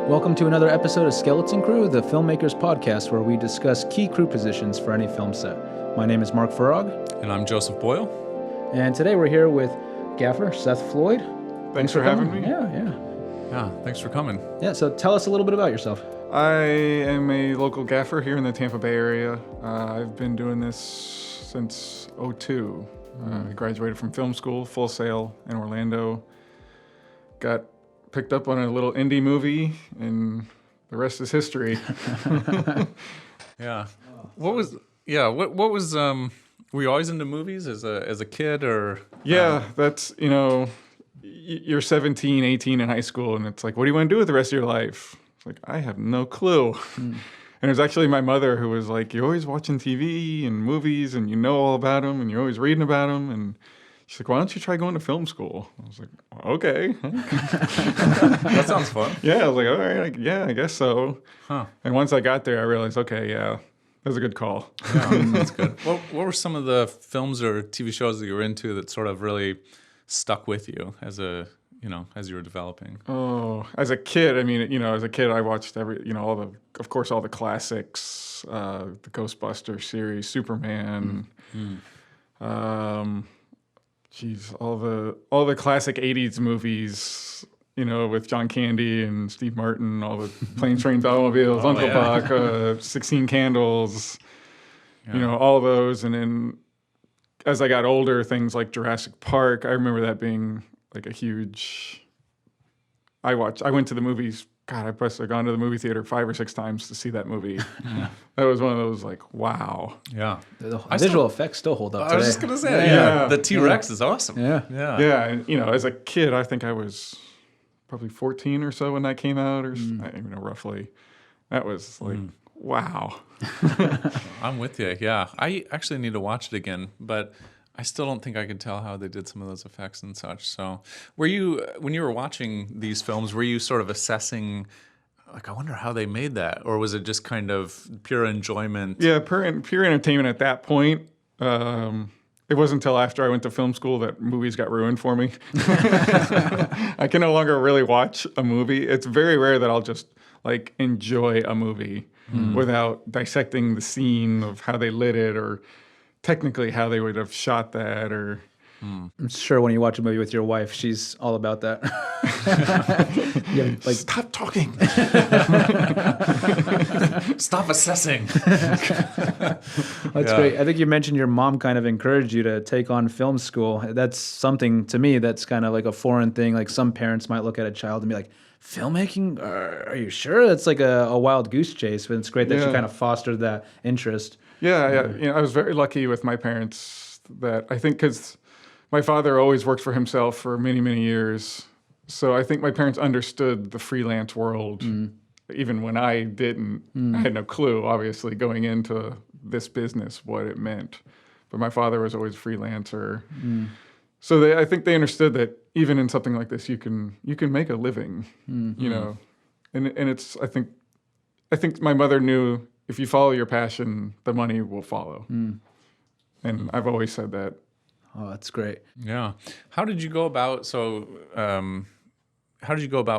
Welcome to another episode of Skeleton Crew, the filmmakers podcast where we discuss key crew positions for any film set. My name is Mark Farag. And I'm Joseph Boyle. And today we're here with Gaffer Seth Floyd. Thanks for having me. Yeah, thanks for coming. Yeah, so tell us a little bit about yourself. I am a local gaffer here in the Tampa Bay Area. I've been doing this since '02. I graduated from film school, Full Sail in Orlando. Got picked up on a little indie movie, and the rest is history. Yeah. What was were you always into movies as a kid or? Yeah, that's, you're 17, 18 in high school, and it's like, what do you want to do with the rest of your life? It's like, I have no clue. And it was actually my mother who was like, you're always watching TV and movies, and you know all about them, and you're always reading about them, and she's like, why don't you try going to film school? I was like, okay. That sounds fun. Yeah, I was like, all right, I guess so. Huh. And once I got there, I realized, okay, yeah, that was a good call. Yeah, that's good. What were some of the films or TV shows that you were into that sort of really stuck with you as you were developing? Oh, as a kid, I watched all the classics, the Ghostbusters series, Superman, all the classic 80s movies, with John Candy and Steve Martin, all the Planes, Trains, Automobiles, Uncle Buck, 16 Candles, all those. And then as I got older, things like Jurassic Park, I remember that being like a huge... I went to the movies, God, I must have gone to the movie theater 5 or 6 times to see that movie. That was one of those like, wow. Yeah. The visual effects still hold up today. I was just going to say, the T-Rex is awesome. Yeah. Yeah, and as a kid, I think I was probably 14 or so when that came out, or roughly. That was like, wow. I'm with you. Yeah, I actually need to watch it again, but I still don't think I could tell how they did some of those effects and such. So, when you were watching these films, were you sort of assessing, like, I wonder how they made that, or was it just kind of pure enjoyment? Yeah, pure entertainment at that point. It wasn't until after I went to film school that movies got ruined for me. I can no longer really watch a movie. It's very rare that I'll just like enjoy a movie without dissecting the scene of how they lit it or technically how they would have shot that. Or I'm sure when you watch a movie with your wife, she's all about that. Stop talking. Stop assessing. That's great. I think you mentioned your mom kind of encouraged you to take on film school. That's something to me that's kind of like a foreign thing. Like some parents might look at a child and be like, filmmaking? Are you sure? It's like a wild goose chase, but it's great that you kind of fostered that interest. Yeah. I was very lucky with my parents that I think because my father always worked for himself for many, many years. So I think my parents understood the freelance world, even when I didn't. I had no clue, obviously, going into this business, what it meant. But my father was always a freelancer. So I think they understood that even in something like this, you can make a living, And it's, I think my mother knew if you follow your passion, the money will follow. And I've always said that. Oh, that's great. Yeah. How did you go about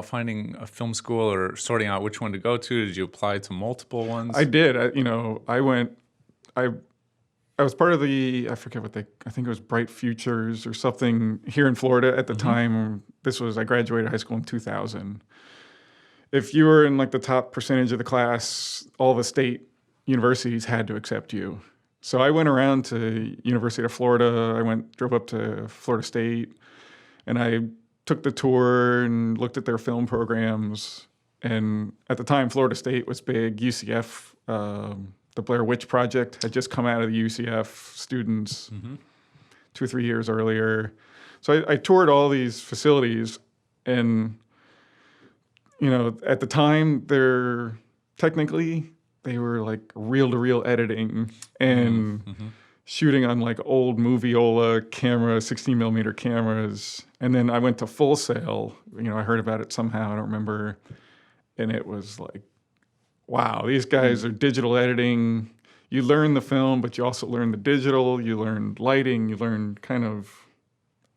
finding a film school or sorting out which one to go to? Did you apply to multiple ones? I did. I was part of I think it was Bright Futures or something here in Florida at the time. I graduated high school in 2000. If you were in like the top percentage of the class, all the state universities had to accept you. So I went around to University of Florida. Drove up to Florida State, and I took the tour and looked at their film programs. And at the time, Florida State was big. UCF, the Blair Witch Project had just come out of the UCF students 2 or 3 years earlier. So I toured all these facilities, and at the time, they were like reel-to-reel editing and shooting on like old Moviola camera, 16 millimeter cameras. And then I went to Full Sail. I heard about it somehow. I don't remember. And it was like, wow, these guys are digital editing. You learn the film, but you also learn the digital. You learn lighting. You learn kind of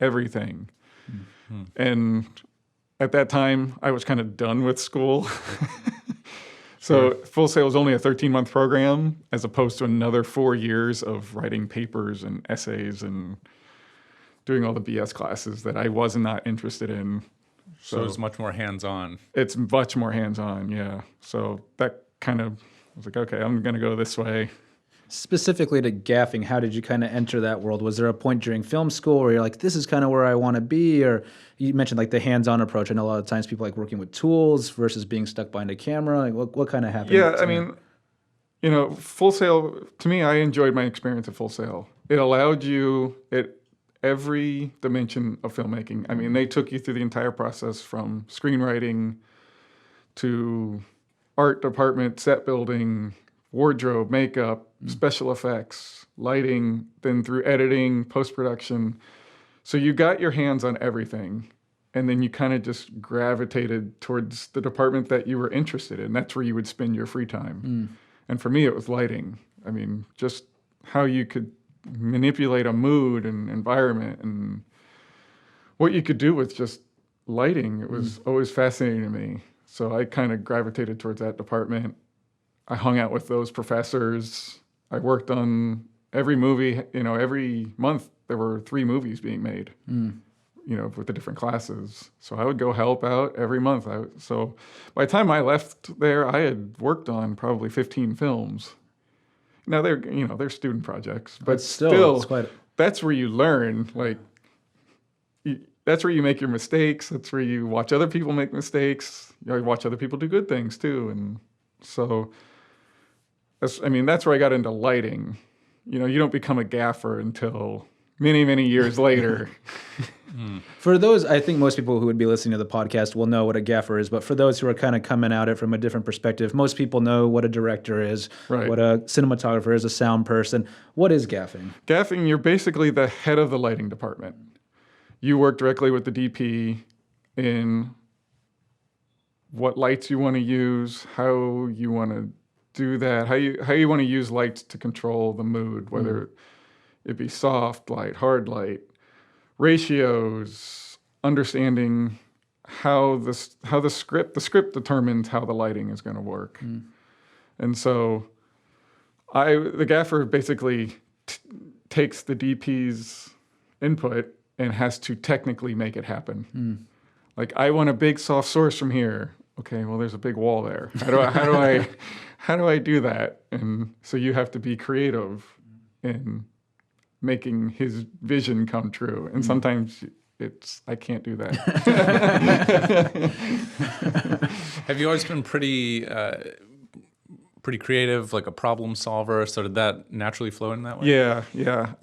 everything. And at that time, I was kind of done with school. So Full Sail was only a 13-month program as opposed to another 4 years of writing papers and essays and doing all the BS classes that I was not interested in. So it's much more hands-on. It's much more hands-on, yeah. So that kind of, I was like, okay, I'm going to go this way. Specifically to gaffing, how did you kind of enter that world? Was there a point during film school where you're like, this is kind of where I want to be? Or you mentioned like the hands-on approach. I know a lot of times people like working with tools versus being stuck behind a camera. Like what kind of happened? Yeah, I mean, Full Sail, to me, I enjoyed my experience at Full Sail. It allowed you at every dimension of filmmaking. I mean, they took you through the entire process from screenwriting to art department, set building, wardrobe, makeup, special effects, lighting, then through editing, post-production. So you got your hands on everything. And then you kind of just gravitated towards the department that you were interested in. That's where you would spend your free time. And for me, it was lighting. I mean, just how you could manipulate a mood and environment and what you could do with just lighting. It was always fascinating to me. So I kind of gravitated towards that department. I hung out with those professors. I worked on every movie. Every month there were 3 movies being made, with the different classes. So I would go help out every month. So by the time I left there, I had worked on probably 15 films. Now they're student projects, but still it's quite... that's where you learn. That's where you make your mistakes. That's where you watch other people make mistakes. You watch other people do good things too. And so that's where I got into lighting. You don't become a gaffer until many, many years later. For those, I think most people who would be listening to the podcast will know what a gaffer is, but for those who are kind of coming at it from a different perspective, most people know what a director is, right, what a cinematographer is, a sound person. What is gaffing? Gaffing, you're basically the head of the lighting department. You work directly with the DP in what lights you want to use, how you want to do that, how you want to use lights to control the mood, whether it be soft light, hard light, ratios, understanding how the script determines how the lighting is going to work. And so the gaffer basically takes the DP's input and has to technically make it happen. Like, I want a big soft source from here. Okay, well, there's a big wall there. How do I do that? And so you have to be creative in making his vision come true. And sometimes I can't do that. Have you always been pretty creative, like a problem solver? So did that naturally flow in that way? Yeah.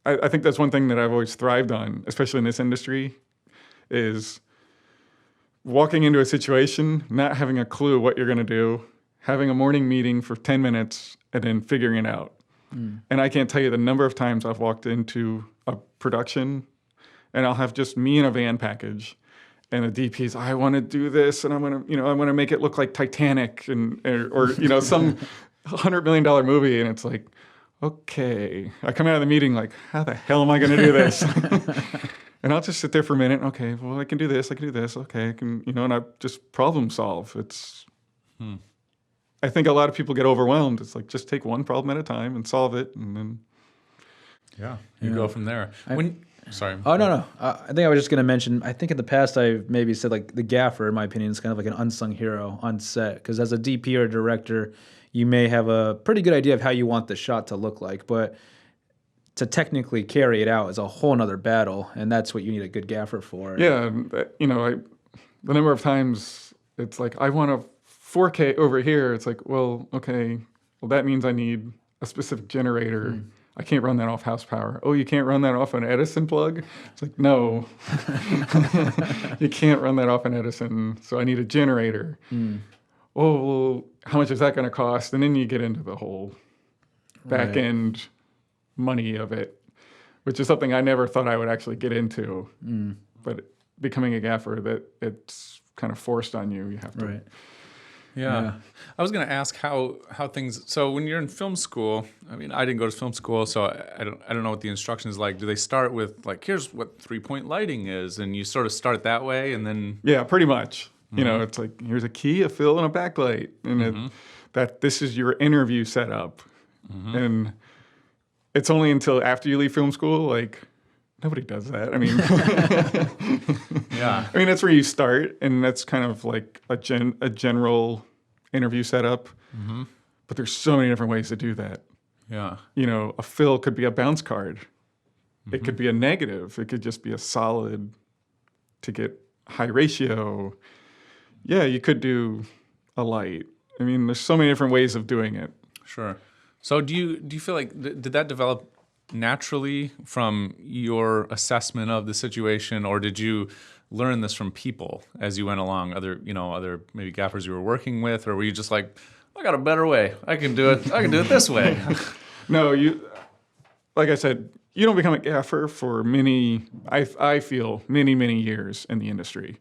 I think that's one thing that I've always thrived on, especially in this industry, is walking into a situation, not having a clue what you're going to do, having a morning meeting for 10 minutes, and then figuring it out. And I can't tell you the number of times I've walked into a production and I'll have just me in a van package and the DP's, I want to do this and I want to make it look like Titanic or some $100 million movie. And it's like, okay. I come out of the meeting like, how the hell am I going to do this? And I'll just sit there for a minute. Okay, well, I can do this. Okay, I can, and I just problem solve. It's... I think a lot of people get overwhelmed. It's like, just take one problem at a time and solve it, and then... Yeah, you go from there. Sorry. Oh, no. I think I was just going to mention, I think in the past I've maybe said like the gaffer, in my opinion, is kind of like an unsung hero on set. Because as a DP or a director, you may have a pretty good idea of how you want the shot to look like. But to technically carry it out is a whole nother battle. And that's what you need a good gaffer for. Yeah, the number of times it's like, I want a 4K over here. It's like, well, okay, well, that means I need a specific generator. I can't run that off house power. Oh, you can't run that off an Edison plug? It's like, no. You can't run that off an Edison, so I need a generator. Oh, well, how much is that going to cost? And then you get into the whole back end money of it, which is something I never thought I would actually get into. But becoming a gaffer, that it's kind of forced on you. You have to Yeah. I was going to ask how things. So when you're in film school, I mean, I didn't go to film school, so I don't know what the instruction is like. Do they start with like, here's what 3-point lighting is, and you sort of start that way, and then Yeah, pretty much. You know, it's like, here's a key, a fill, and a backlight. And that this is your interview setup. And it's only until after you leave film school, like, nobody does that. I mean, yeah, I mean, that's where you start, and that's kind of like a general interview setup. But there's so many different ways to do that. yeah, You know, a fill could be a bounce card. It could be a negative. It could just be a solid to get high ratio. Yeah, you could do a light. I mean, there's so many different ways of doing it. sure. So do you feel like did that develop naturally from your assessment of the situation, or did you learn this from people as you went along? Other maybe gaffers you were working with, or were you just like, I got a better way. I can do it. I can do it this way. No, like I said, you don't become a gaffer for I feel many years in the industry.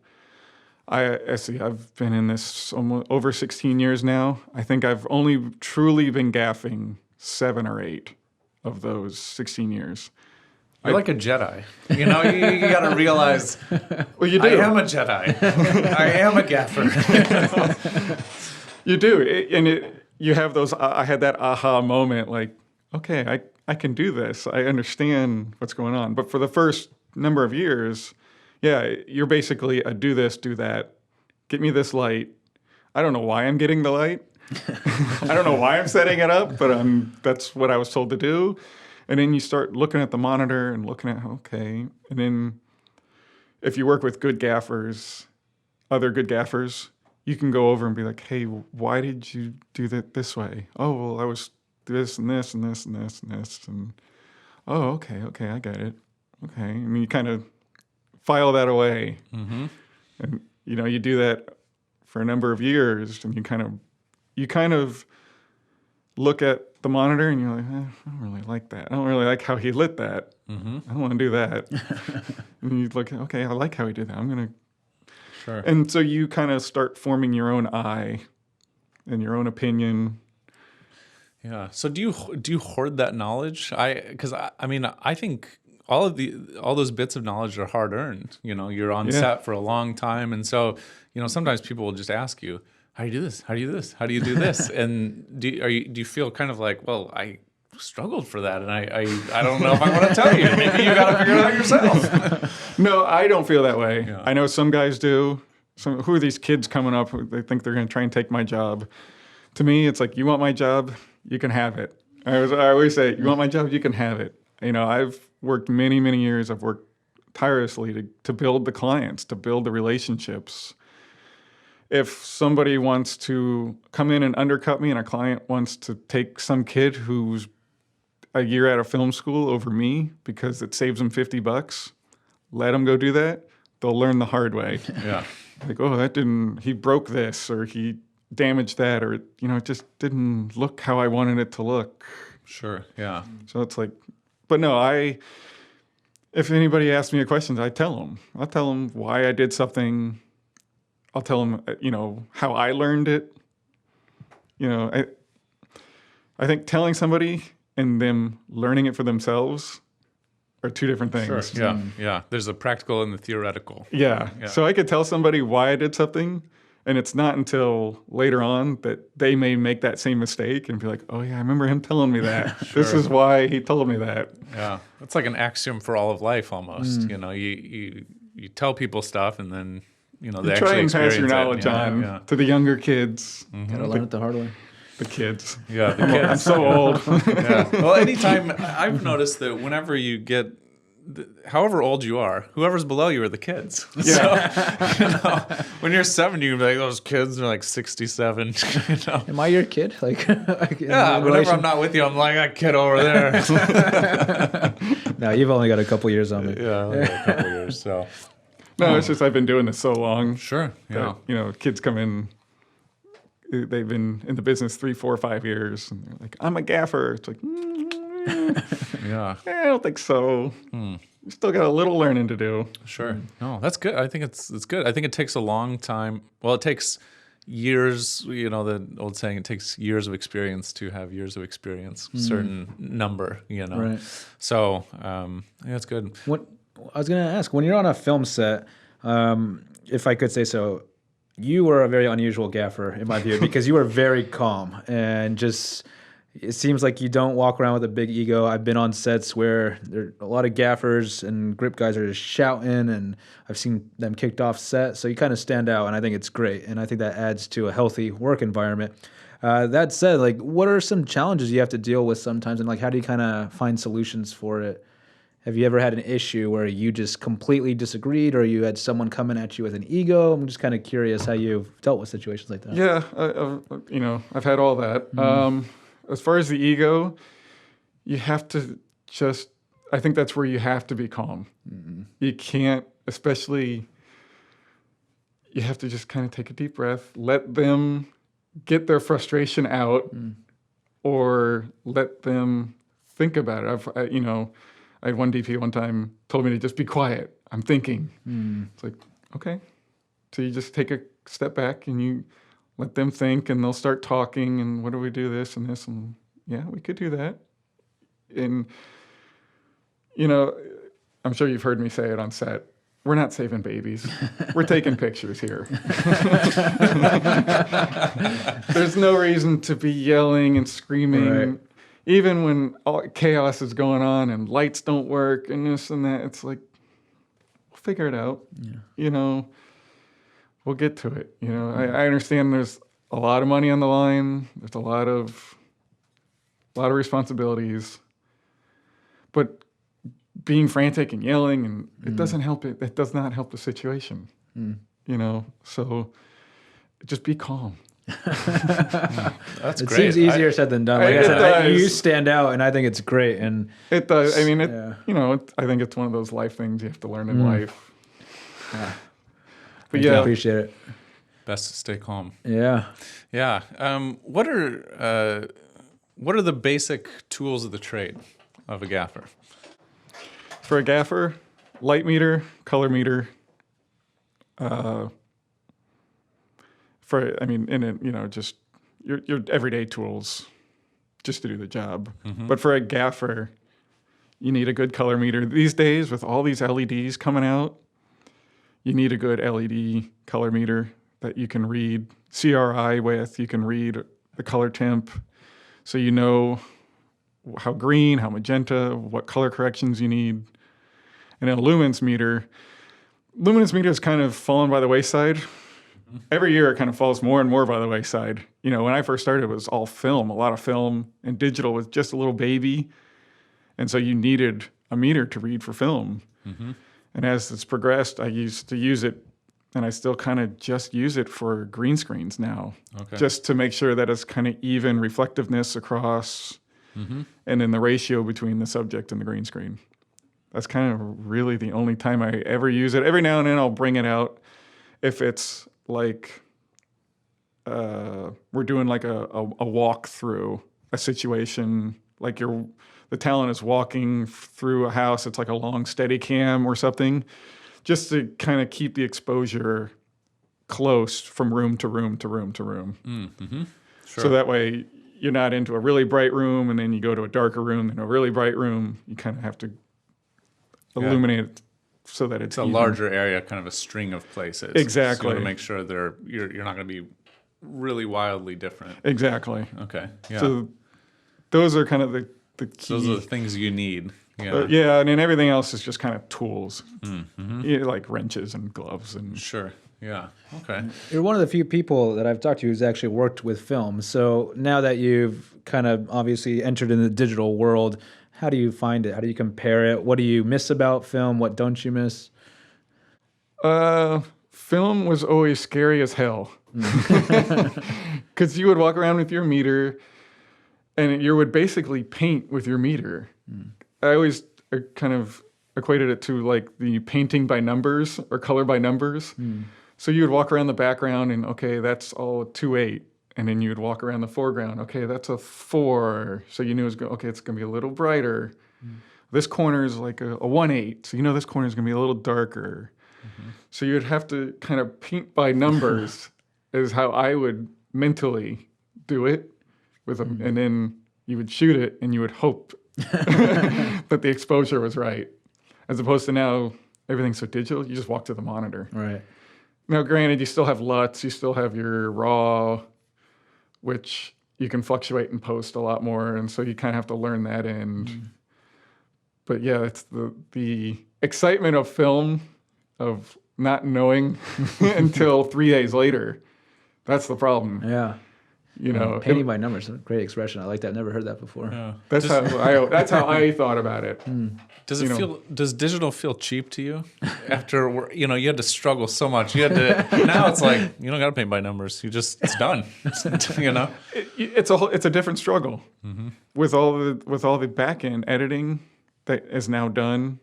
I see. I've been in this almost over 16 years now. I think I've only truly been gaffing 7 or 8 of those 16 years. You're like a Jedi. You know, you got to realize, Well, you do. I am a Jedi. I am a gaffer. You do. You have those. I had that aha moment, like, okay, I can do this. I understand what's going on. But for the first number of years, yeah, you're basically a do this, do that. Get me this light. I don't know why I'm getting the light. I don't know why I'm setting it up, but that's what I was told to do. And then you start looking at the monitor and looking at, okay. And then if you work with good gaffers, other good gaffers, you can go over and be like, hey, why did you do that this way? Oh, well, I was this and this and this and this and this. And, oh, okay, I get it. Okay. I mean, you kind of file that away. And, you know, you do that for a number of years, and you kind of look at the monitor and you're like, I don't really like that. I don't really like how he lit that. I don't want to do that. And you look, okay, I like how he did that. I'm going to. Sure. And so you kind of start forming your own eye and your own opinion. Yeah. So do you hoard that knowledge? Because I mean, I think all those bits of knowledge are hard earned. You know, you're on set for a long time, and so sometimes people will just ask you, how do you do this? How do you do this? How do you do this? And do you feel kind of like, well, I struggled for that, and I don't know if I want to tell you. Maybe you got to figure it out yourself. No, I don't feel that way. Yeah. I know some guys do. Who are these kids coming up who they think they're going to try and take my job? To me, it's like, you want my job, you can have it. I always say, you want my job, you can have it. You know, I've worked many years. I've worked tirelessly to build the clients, to build the relationships. If somebody wants to come in and undercut me, and a client wants to take some kid who's a year out of film school over me because it saves them $50, let them go do that. They'll learn the hard way. Yeah. Like, oh, he broke this, or he damaged that, or, it just didn't look how I wanted it to look. Sure. Yeah. So it's like, but no, if anybody asks me a question, I tell them. I'll tell them why I did something. I'll tell them, how I learned it. I think telling somebody and them learning it for themselves are two different things. Sure. Yeah. Yeah. There's the practical and the theoretical. Yeah. So I could tell somebody why I did something, and it's not until later on that they may make that same mistake and be like, oh, yeah, I remember him telling me that. This is why he told me that. Yeah. It's like an axiom for all of life almost. You tell people stuff, and then, they You actually try and pass your experience it. knowledge on to the younger kids. Gotta learn it the hard way. The kids. Yeah, the kids. I'm so old. Yeah. Well, anytime I've noticed that whenever you get, however old you are, whoever's below you are the kids. Yeah. So, when you're 70, you're like, those kids are like 67. Am I your kid? Like, Yeah, whenever I'm not with you, I'm like, that kid over there. No, you've only got a couple years on me. Yeah, only a couple years. So No, it's just I've been doing this so long. sure. Yeah. That, kids come in, they've been in the business 3, 4, 5 years, and they're like, I'm a gaffer. It's like, Yeah. I don't think so. You still got a little learning to do. Sure. No, that's good. I think it's good. I think it takes a long time. Well, it takes years, the old saying, it takes years of experience to have years of experience, certain number, Right. So, that's good. What I was going to ask, when you're on a film set, if I could say so, you were a very unusual gaffer in my view because you were very calm and just. It seems like you don't walk around with a big ego. I've been on sets where there are a lot of gaffers and grip guys are just shouting, and I've seen them kicked off set. So you kind of stand out, and I think it's great. And I think that adds to a healthy work environment. That said, like, what are some challenges you have to deal with sometimes, and like, how do you kind of find solutions for it? Have you ever had an issue where you just completely disagreed, or you had someone coming at you with an ego? I'm just kind of curious how you've dealt with situations like that. Yeah, I've had all that. As far as the ego, you have to I think that's where you have to be calm. You can't, you have to just kind of take a deep breath, let them get their frustration out, or let them think about it. I had one DP one time told me to just be quiet. I'm thinking. It's like, okay. So you just take a step back and you let them think, and they'll start talking, and what do we do, this and this, and yeah, we could do that. And, I'm sure you've heard me say it on set. We're not saving babies. We're taking pictures here. There's no reason to be yelling and screaming, Right. even when all chaos is going on and lights don't work and this and that. It's like, we'll figure it out. Yeah. We'll get to it. I understand there's a lot of money on the line. There's a lot of responsibilities, but being frantic and yelling, and it doesn't help it. It does not help the situation. So just be calm. That's It great. seems easier said than done. Like I It said, you does. stand out, and I think it's great. And It does. I mean, Yeah. I think it's one of those life things you have to learn in life. But I yeah, appreciate it. Best to stay calm. Yeah. Yeah. What are the basic tools of the trade of a gaffer? for a gaffer, light meter, color meter. Just your everyday tools, just to do the job. But for a gaffer, you need a good color meter. These days, with all these LEDs coming out, you need a good LED color meter that you can read CRI with. You can read the color temp, so you know how green, how magenta, what color corrections you need. And a luminance meter has kind of fallen by the wayside. Every year it kind of falls more and more by the wayside. When I first started, it was all film, a lot of film, and digital was just a little baby. And so you needed a meter to read for film. And as it's progressed, I used to use it, and I still kind of just use it for green screens now, just to make sure that it's kind of even reflectiveness across, and then the ratio between the subject and the green screen. That's kind of really the only time I ever use it. Every now and then I'll bring it out if it's like we're doing like a walk through a situation, like the talent is walking through a house. It's like a long steady cam or something, just to kind of keep the exposure close from room to room to room to room. Sure. So that way you're not into a really bright room and then you go to a darker room and a really bright room. You kind of have to illuminate it so that it's a even. larger area, kind of a string of places. Exactly. So to make sure you're not going to be really wildly different. Exactly. Okay. Yeah. So those are kind of the key. Those are the things you need. Yeah. Yeah, and then everything else is just kind of tools, like wrenches and gloves and. Sure. Yeah. Okay. You're one of the few people that I've talked to who's actually worked with film. So now that you've kind of obviously entered in the digital world, how do you find it? How do you compare it? What do you miss about film? What don't you miss? Film was always scary as hell. Because you would walk around with your meter and you would basically paint with your meter. I always kind of equated it to like the painting by numbers or color by numbers. So you would walk around the background and, okay, that's all 2/8. And then you would walk around the foreground. Okay, that's a 4. So you knew it's going to be a little brighter. This corner is like a 1/8. So you know this corner is going to be a little darker. So you'd have to kind of paint by numbers is how I would mentally do it with them, and then you would shoot it, and you would hope that the exposure was right, as opposed to now everything's so digital. You just walk to the monitor. Right. Now, granted, you still have LUTs, you still have your RAW, which you can fluctuate in post a lot more, and so you kind of have to learn that end. But yeah, it's the excitement of film, of not knowing until 3 days later. That's the problem. Yeah. You know, Painting by numbers, a great expression. I like that. I've never heard that before. Yeah. that's how I thought about it. Does does digital feel cheap to you? After, you had to struggle so much. You had to, now it's like, you don't got to paint by numbers. It's done. It's a different struggle with all the back end editing that is now done.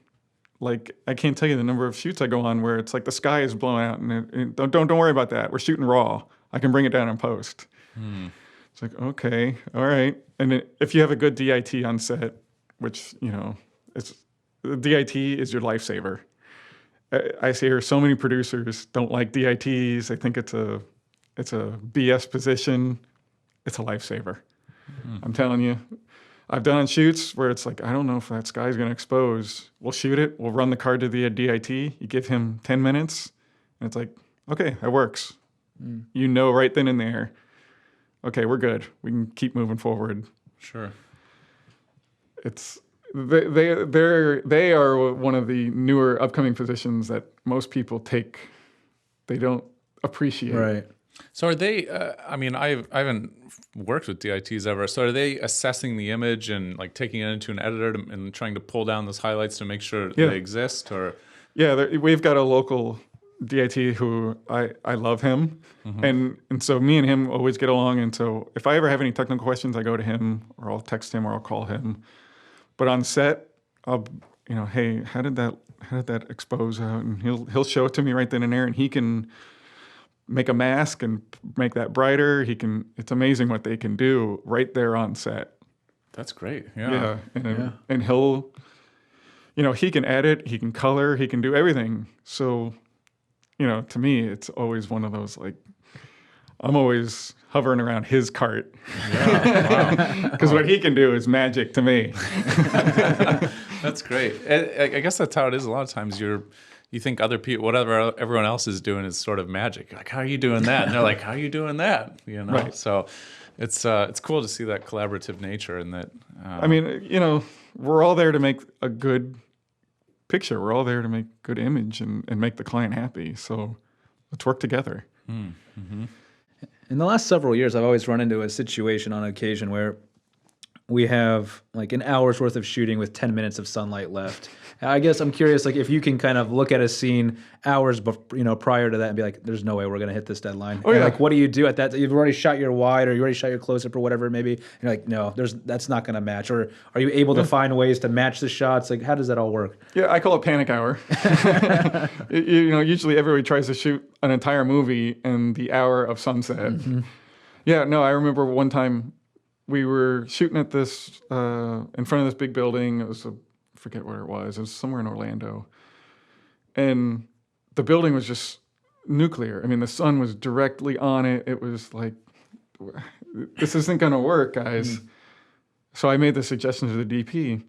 Like, I can't tell you the number of shoots I go on where it's like the sky is blowing out, and don't worry about that. We're shooting raw. I can bring it down in post. It's like, okay, all right. And if you have a good DIT on set, which, the DIT is your lifesaver. I hear so many producers don't like DITs. They think it's a BS position. It's a lifesaver. I'm telling you. I've done shoots where it's like, I don't know if that sky's going to expose. We'll shoot it. We'll run the card to the DIT. You give him 10 minutes, and it's like, okay, that works. Right then and there, okay, we're good. We can keep moving forward. Sure. They are one of the newer upcoming positions that most people take. They don't appreciate. Right. So are they, I haven't worked with DITs ever. So are they assessing the image and like taking it into an editor and trying to pull down those highlights to make sure they exist? Or yeah, we've got a local DIT who I love him, and so me and him always get along. And so if I ever have any technical questions, I go to him, or I'll text him, or I'll call him. But on set, I'll hey, how did that expose out? And he'll show it to me right then and there, and he can make a mask and make that brighter. It's amazing what they can do right there on set. That's great. Yeah. And he'll, he can edit, he can color, he can do everything. So, to me, it's always one of those, like, I'm always hovering around his cart. Yeah. Wow. Because what he can do is magic to me. That's great. I guess that's how it is. A lot of times you think other people, whatever everyone else is doing is sort of magic. You're like, how are you doing that? And they're like, how are you doing that? Right. So it's cool to see that collaborative nature and that. We're all there to make a good picture. We're all there to make good image and make the client happy. So let's work together. Mm-hmm. In the last several years, I've always run into a situation on occasion where we have like an hour's worth of shooting with 10 minutes of sunlight left. I guess I'm curious, like, if you can kind of look at a scene hours, prior to that and be like, "There's no way we're going to hit this deadline." Oh, yeah. Like, what do you do at that? You've already shot your wide, or you already shot your close-up, or whatever it may be. And you're like, "No, that's not going to match." Or are you able to find ways to match the shots? Like, how does that all work? Yeah, I call it panic hour. Usually everybody tries to shoot an entire movie in the hour of sunset. Mm-hmm. Yeah, no, I remember one time we were shooting at this in front of this big building. It was I forget where it was. It was somewhere in Orlando. And the building was just nuclear. I mean, the sun was directly on it. It was like, this isn't going to work, guys. Mm. So I made the suggestion to the DP,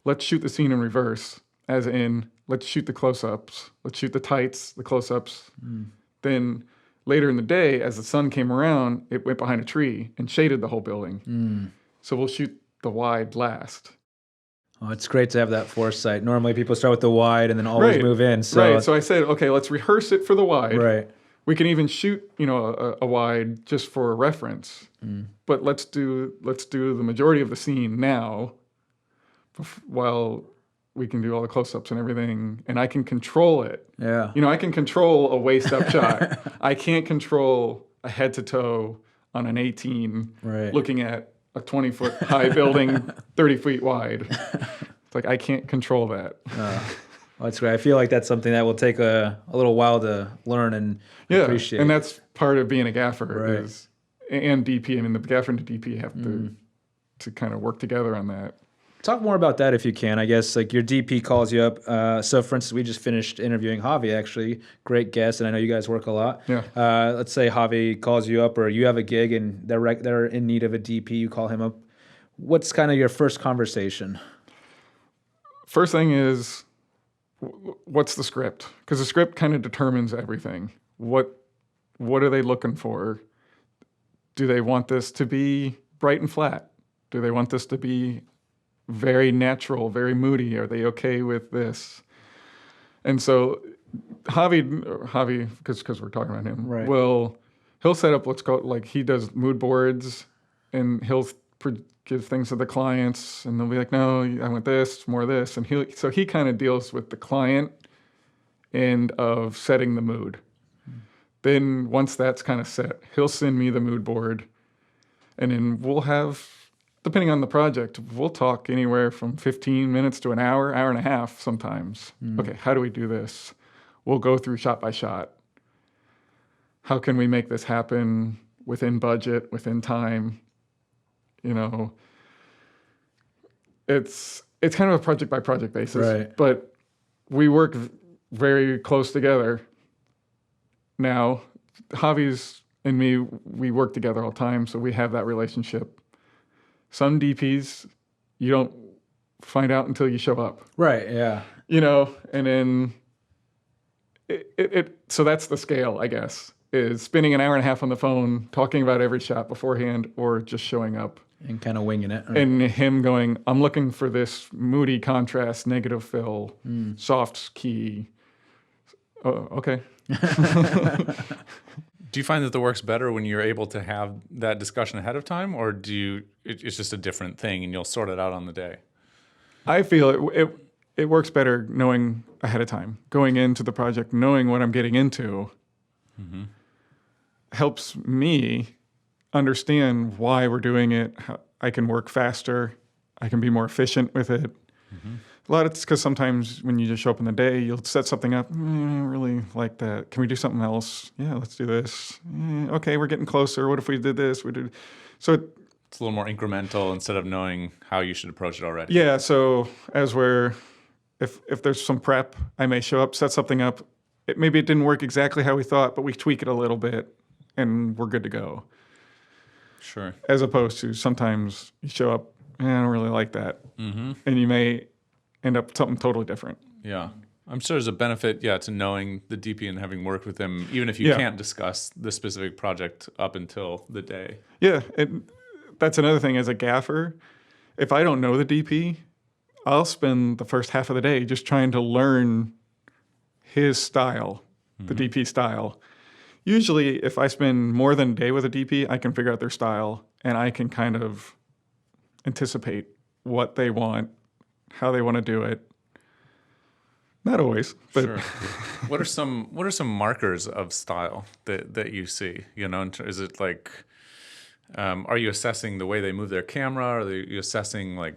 let's shoot the scene in reverse, as in, let's shoot the close-ups. Let's shoot the tights, the close-ups. Mm. Then later in the day, as the sun came around, it went behind a tree and shaded the whole building. Mm. So we'll shoot the wide last. Oh, it's great to have that foresight. Normally people start with the wide and then always move in. So I said, okay, let's rehearse it for the wide. Right. We can even shoot, a wide just for a reference. Mm. But let's do the majority of the scene now, while we can do all the close-ups and everything, and I can control it. Yeah. I can control a waist-up shot. I can't control a head-to-toe on an 18 looking at a 20-foot high building, 30 feet wide. It's like, I can't control that. Well, that's great. I feel like that's something that will take a little while to learn and appreciate. And that's part of being a gaffer and DP. I mean, the gaffer and the DP have to kind of work together on that. Talk more about that if you can. I guess like your DP calls you up. So for instance, we just finished interviewing Javi, actually, great guest, and I know you guys work a lot. Yeah. Let's say Javi calls you up, or you have a gig and they're in need of a DP. You call him up. What's kind of your first conversation? First thing is, what's the script? Because the script kind of determines everything. What are they looking for? Do they want this to be bright and flat? Do they want this to be very natural, very moody? Are they okay with this? And so Javi, because we're talking about him, Right. he'll set up what's called, like, he does mood boards, and he'll give things to the clients, and they'll be like, no, I want this, more of this. And he kind of deals with the client end of setting the mood. Then once that's kind of set, he'll send me the mood board, and then we'll have, depending on the project, we'll talk anywhere from 15 minutes to an hour and a half sometimes. Okay, how do we do this? We'll go through shot by shot. How can we make this happen within budget, within time? You know, it's kind of a project by project basis, Right. but we work very close together. Now, Javi's and me, we work together all the time, so we have that relationship. Some DPs, you don't find out until you show up. Right. Yeah. You know, and then so that's the scale, I guess, is spending an hour and a half on the phone, talking about every shot beforehand, or just showing up. And kind of winging it. Right? And him going, I'm looking for this moody contrast, negative fill, soft key. Oh, okay. Do you find that the work's better when you're able to have that discussion ahead of time, or it's just a different thing and you'll sort it out on the day? I feel it works better knowing ahead of time, going into the project, knowing what I'm getting into, helps me understand why we're doing it. How I can work faster. I can be more efficient with it. A lot of it's because sometimes when you just show up in the day, you'll set something up. I don't really like that. Can we do something else? Yeah, let's do this. Okay, we're getting closer. What if we did this? So It's a little more incremental instead of knowing how you should approach it already. yeah. So if there's some prep, I may show up, set something up. Maybe it didn't work exactly how we thought, but we tweak it a little bit, and we're good to go. Sure. As opposed to sometimes you show up, I don't really like that, and you may end up with something totally different. Yeah. I'm sure there's a benefit, to knowing the DP and having worked with him, even if you can't discuss the specific project up until the day. Yeah, that's another thing. As a gaffer, if I don't know the DP, I'll spend the first half of the day just trying to learn his style, the DP style. Usually, if I spend more than a day with a DP, I can figure out their style, and I can kind of anticipate what they want, how they want to do it. Not always, but Sure. What are some markers of style that you see? You know, is it like, are you assessing the way they move their camera? Are you assessing like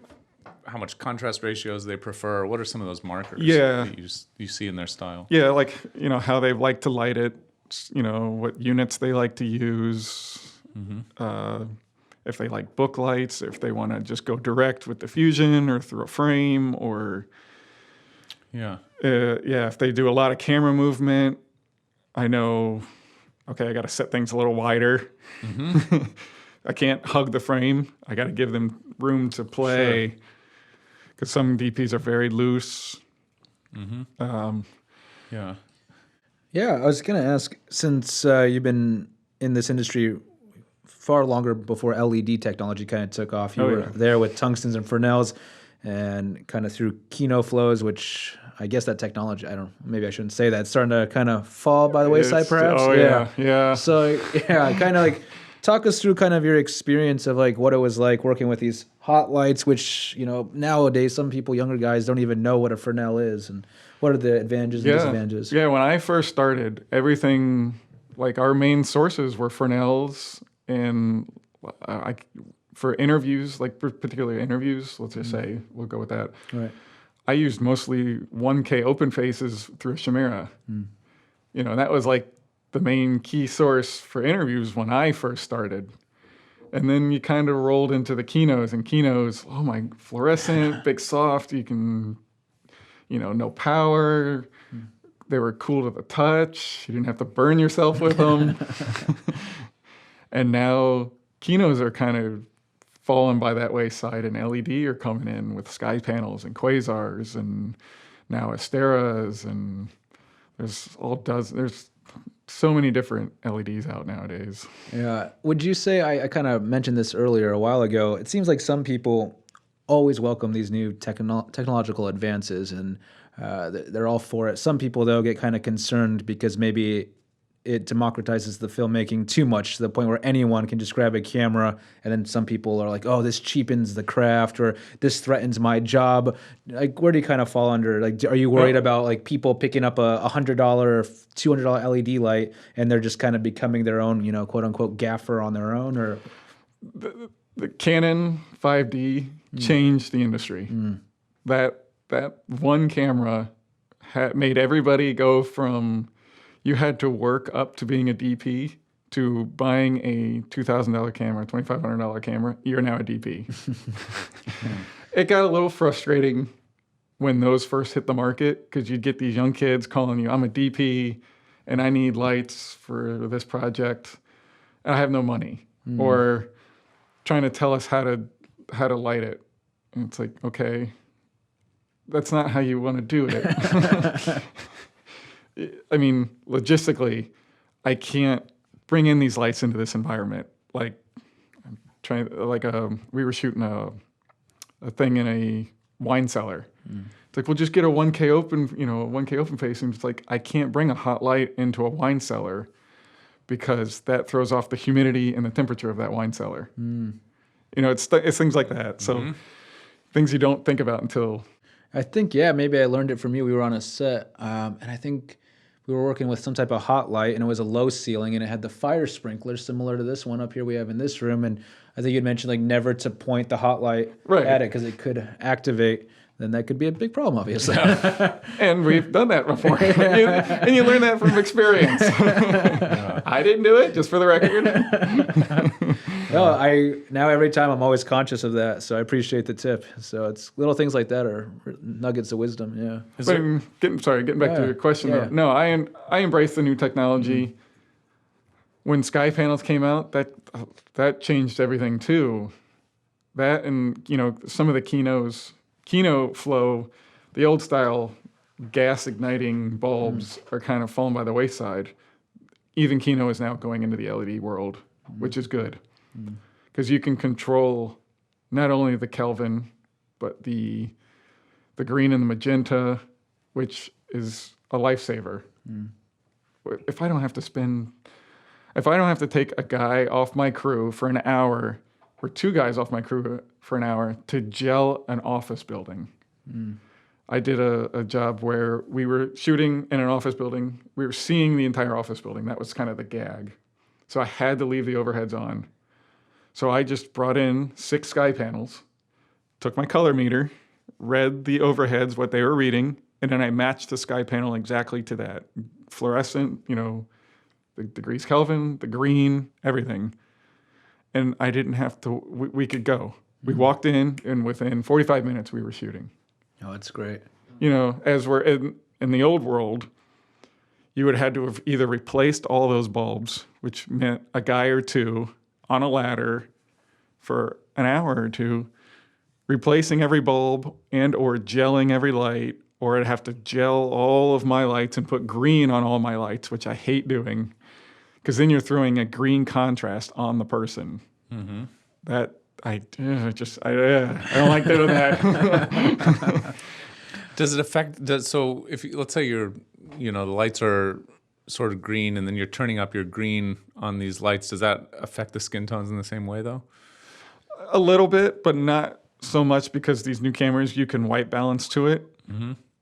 how much contrast ratios they prefer? What are some of those markers that you see in their style? Yeah, like, how they like to light it, what units they like to use, if they like book lights, if they want to just go direct with diffusion or through a frame, or if they do a lot of camera movement, I know, okay, I got to set things a little wider. I can't hug the frame. I got to give them room to play, because some DPs are very loose. Yeah, I was going to ask, since you've been in this industry far longer before LED technology kind of took off, you were there with tungstens and Fresnels and kind of through Kino flows, which I guess that technology, maybe I shouldn't say that, it's starting to kind of fall by the wayside perhaps. Yeah. So kind of like talk us through kind of your experience of like what it was like working with these hot lights, which, nowadays some people, younger guys, don't even know what a Fresnel is, and what are the advantages and disadvantages? Yeah, when I first started, everything, like our main sources were Fresnels, and for interviews, like particular interviews, let's just say, we'll go with that. Right. I used mostly 1K open faces through a Chimera. And that was like the main key source for interviews when I first started. And then you kind of rolled into the Kinos, and Kinos, oh my, fluorescent, big soft, you can, no power. They were cool to the touch. You didn't have to burn yourself with them. And now Kinos are kind of falling by that wayside, and LED are coming in with sky panels and quasars and now Asteras, and there's so many different LEDs out nowadays. Yeah. Would you say, I kind of mentioned this earlier a while ago, it seems like some people always welcome these new technological advances, and they're all for it. Some people, though, get kind of concerned because maybe it democratizes the filmmaking too much to the point where anyone can just grab a camera, and then some people are like, oh, this cheapens the craft, or this threatens my job. Like, where do you kind of fall under? Like, are you worried about like people picking up a $100 or $200 LED light and they're just kind of becoming their own, quote unquote gaffer on their own? Or the Canon 5D changed the industry. That one camera made everybody go from, you had to work up to being a DP to buying a $2,000 camera, $2,500 camera. You're now a DP. It got a little frustrating when those first hit the market, because you'd get these young kids calling you, I'm a DP and I need lights for this project and I have no money, or trying to tell us how to light it. And it's like, okay, that's not how you want to do it. I mean, logistically, I can't bring in these lights into this environment. Like, we were shooting a thing in a wine cellar. It's like, we'll just get a 1K open face, and it's like, I can't bring a hot light into a wine cellar because that throws off the humidity and the temperature of that wine cellar. It's things like that. So things you don't think about until. I think, yeah, maybe I learned it from you. We were on a set, and I think we were working with some type of hot light, and it was a low ceiling, and it had the fire sprinkler similar to this one up here we have in this room. And I think you'd mentioned like never to point the hot light at it because it could activate. Then that could be a big problem, obviously. Yeah. And we've done that before. and you learn that from experience. I didn't do it, just for the record. No, now every time I'm always conscious of that, so I appreciate the tip. So it's little things like that are nuggets of wisdom. Yeah. Getting back to your question. Yeah. Though, no, I embrace the new technology. When sky panels came out, that changed everything too. That, and some of the Kino flow, the old style gas igniting bulbs are kind of fallen by the wayside. Even Kino is now going into the LED world, which is good, because you can control not only the Kelvin, but the green and the magenta, which is a lifesaver. If I don't have to take a guy off my crew for an hour, or two guys off my crew for an hour to gel an office building. I did a job where we were shooting in an office building. We were seeing the entire office building. That was kind of the gag. So I had to leave the overheads on. So I just brought in 6 sky panels, took my color meter, read the overheads, what they were reading, and then I matched the sky panel exactly to that. Fluorescent, the degrees Kelvin, the green, everything. And I didn't have to, we could go. We walked in, and within 45 minutes, we were shooting. Oh, that's great. As we're in the old world, you would have had to have either replaced all those bulbs, which meant a guy or two on a ladder for an hour or two, replacing every bulb and or gelling every light, or I'd have to gel all of my lights and put green on all my lights, which I hate doing, because then you're throwing a green contrast on the person. That I don't like doing that. Does it affect? So if let's say the lights are sort of green, and then you're turning up your green on these lights, does that affect the skin tones in the same way though? A little bit, but not so much, because these new cameras, you can white balance to it.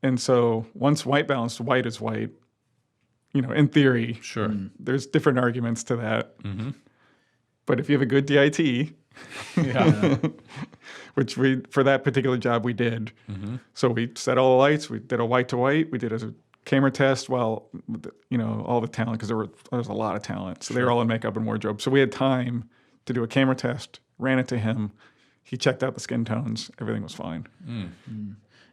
And so once white balanced, white is white. In theory, sure. There's different arguments to that. But if you have a good DIT, which for that particular job we did. So we set all the lights, we did a white to white, we did a camera test while, all the talent, because there was a lot of talent. So they were all in makeup and wardrobe. So we had time to do a camera test, ran it to him. He checked out the skin tones. Everything was fine.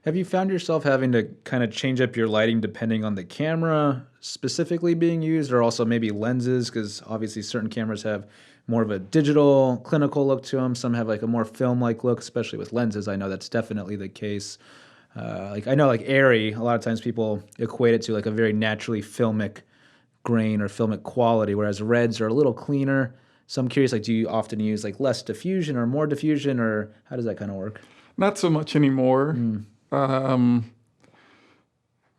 Have you found yourself having to kind of change up your lighting depending on the camera specifically being used, or also maybe lenses? Because obviously certain cameras have more of a digital, clinical look to them. Some have like a more film-like look, especially with lenses. I know that's definitely the case. Like I know like Airy, a lot of times people equate it to like a very naturally filmic grain or filmic quality, whereas reds are a little cleaner. So I'm curious, like, do you often use like less diffusion or more diffusion, or how does that kind of work? Not so much anymore.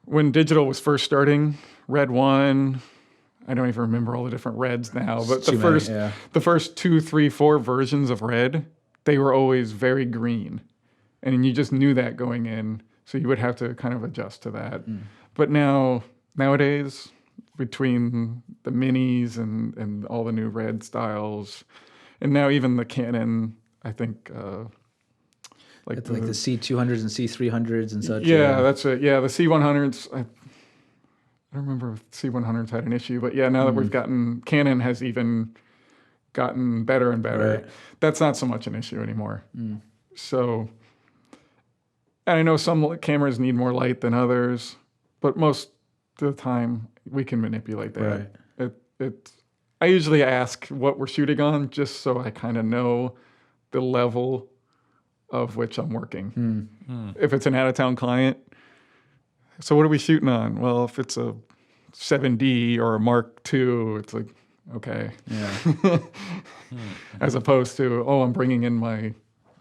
When digital was first starting, red one, I don't even remember all the different reds now, but the first 2, 3, 4 versions of red, they were always very green. And you just knew that going in, so you would have to kind of adjust to that. But nowadays, between the minis and all the new red styles, and now even the Canon, I think, Like the C200s and C300s and such. Yeah, that's it. Yeah, the C100s. I don't remember if C100s had an issue, but yeah, now that we've Canon has even gotten better and better. Right. That's not so much an issue anymore. So, and I know some cameras need more light than others, but most of the time we can manipulate that. Right. I usually ask what we're shooting on just so I kind of know the level of which I'm working. If it's an out-of-town client, so what are we shooting on? Well, if it's a 7D or a Mark II, it's like, okay. Yeah. As opposed to, I'm bringing in my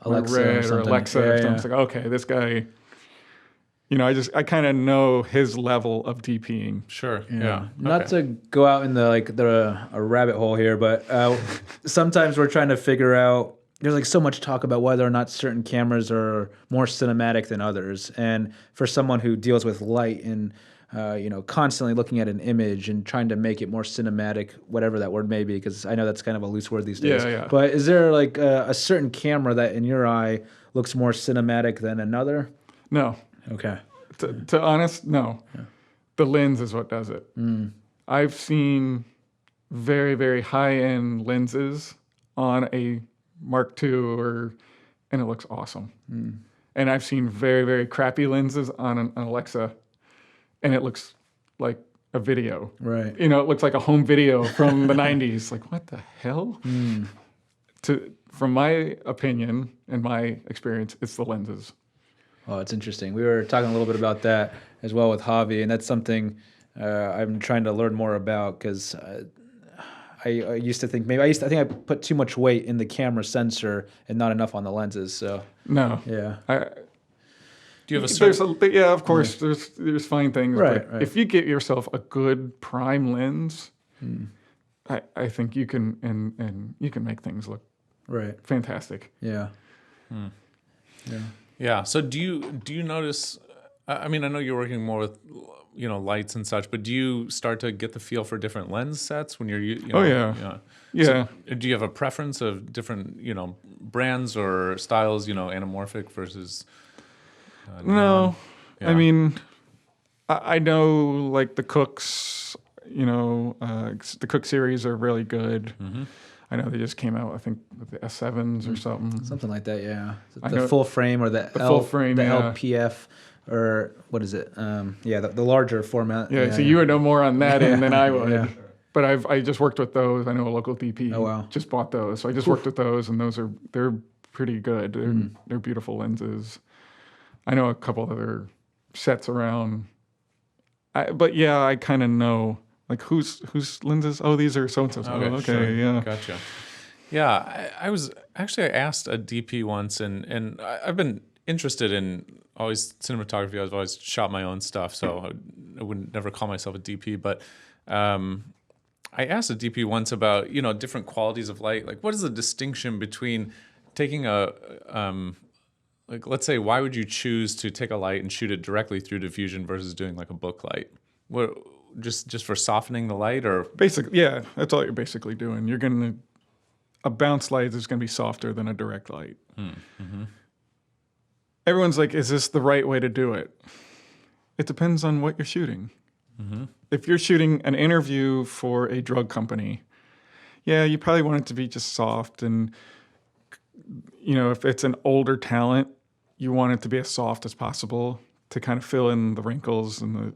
Alexa Red or or Alexa or something. It's like, okay, this guy, I kind of know his level of DPing. Sure. Yeah. Not to go out in a rabbit hole here, but sometimes we're trying to figure out. There's like so much talk about whether or not certain cameras are more cinematic than others, and for someone who deals with light and constantly looking at an image and trying to make it more cinematic, whatever that word may be, because I know that's kind of a loose word these days. Yeah. But is there like a certain camera that in your eye looks more cinematic than another? No. Okay. To honest, no. Yeah. The lens is what does it. I've seen very, very high-end lenses on a Mark II, and it looks awesome. And I've seen very, very crappy lenses on an Alexa, and it looks like a video. Right. It looks like a home video from the 90s. Like, what the hell? From my opinion and my experience, it's the lenses. Oh, it's interesting. We were talking a little bit about that as well with Javi, and that's something I'm trying to learn more about because I used to think I think I put too much weight in the camera sensor and not enough on the lenses. So no, yeah. Do you have a certain... of course. Yeah. There's fine things, right. If you get yourself a good prime lens, I think you can and you can make things look fantastic. Yeah. Yeah. So do you notice? I mean, I know you're working more with lights and such, but do you start to get the feel for different lens sets when you're Oh yeah. So do you have a preference of different brands or styles? Anamorphic versus no. Yeah. I mean, I know like the Cooks. The Cook series are really good. I know they just came out, I think, with the S7s or something like that. Yeah, the full frame or the full frame, the LPF. Or what is it? The larger format. Yeah, so you would know more on that end than I would. Yeah. But I just worked with those. I know a local DP just bought those. So I just worked with those, and they're pretty good. They're beautiful lenses. I know a couple other sets around. But I kind of know like whose lenses. Oh, these are so and so. Okay, sure. Yeah, gotcha. Yeah, I asked a DP once, and I've been interested in always cinematography. I've always shot my own stuff, so I wouldn't never call myself a DP. But I asked a DP once about different qualities of light. Like, what is the distinction between taking like, let's say, why would you choose to take a light and shoot it directly through diffusion versus doing like a book light? What just for softening the light, or basically, yeah, that's all you're basically doing. You're gonna a bounce light is gonna be softer than a direct light. Everyone's like, is this the right way to do it? It depends on what you're shooting. If you're shooting an interview for a drug company, Yeah, you probably want it to be just soft, and if it's an older talent, you want it to be as soft as possible to kind of fill in the wrinkles and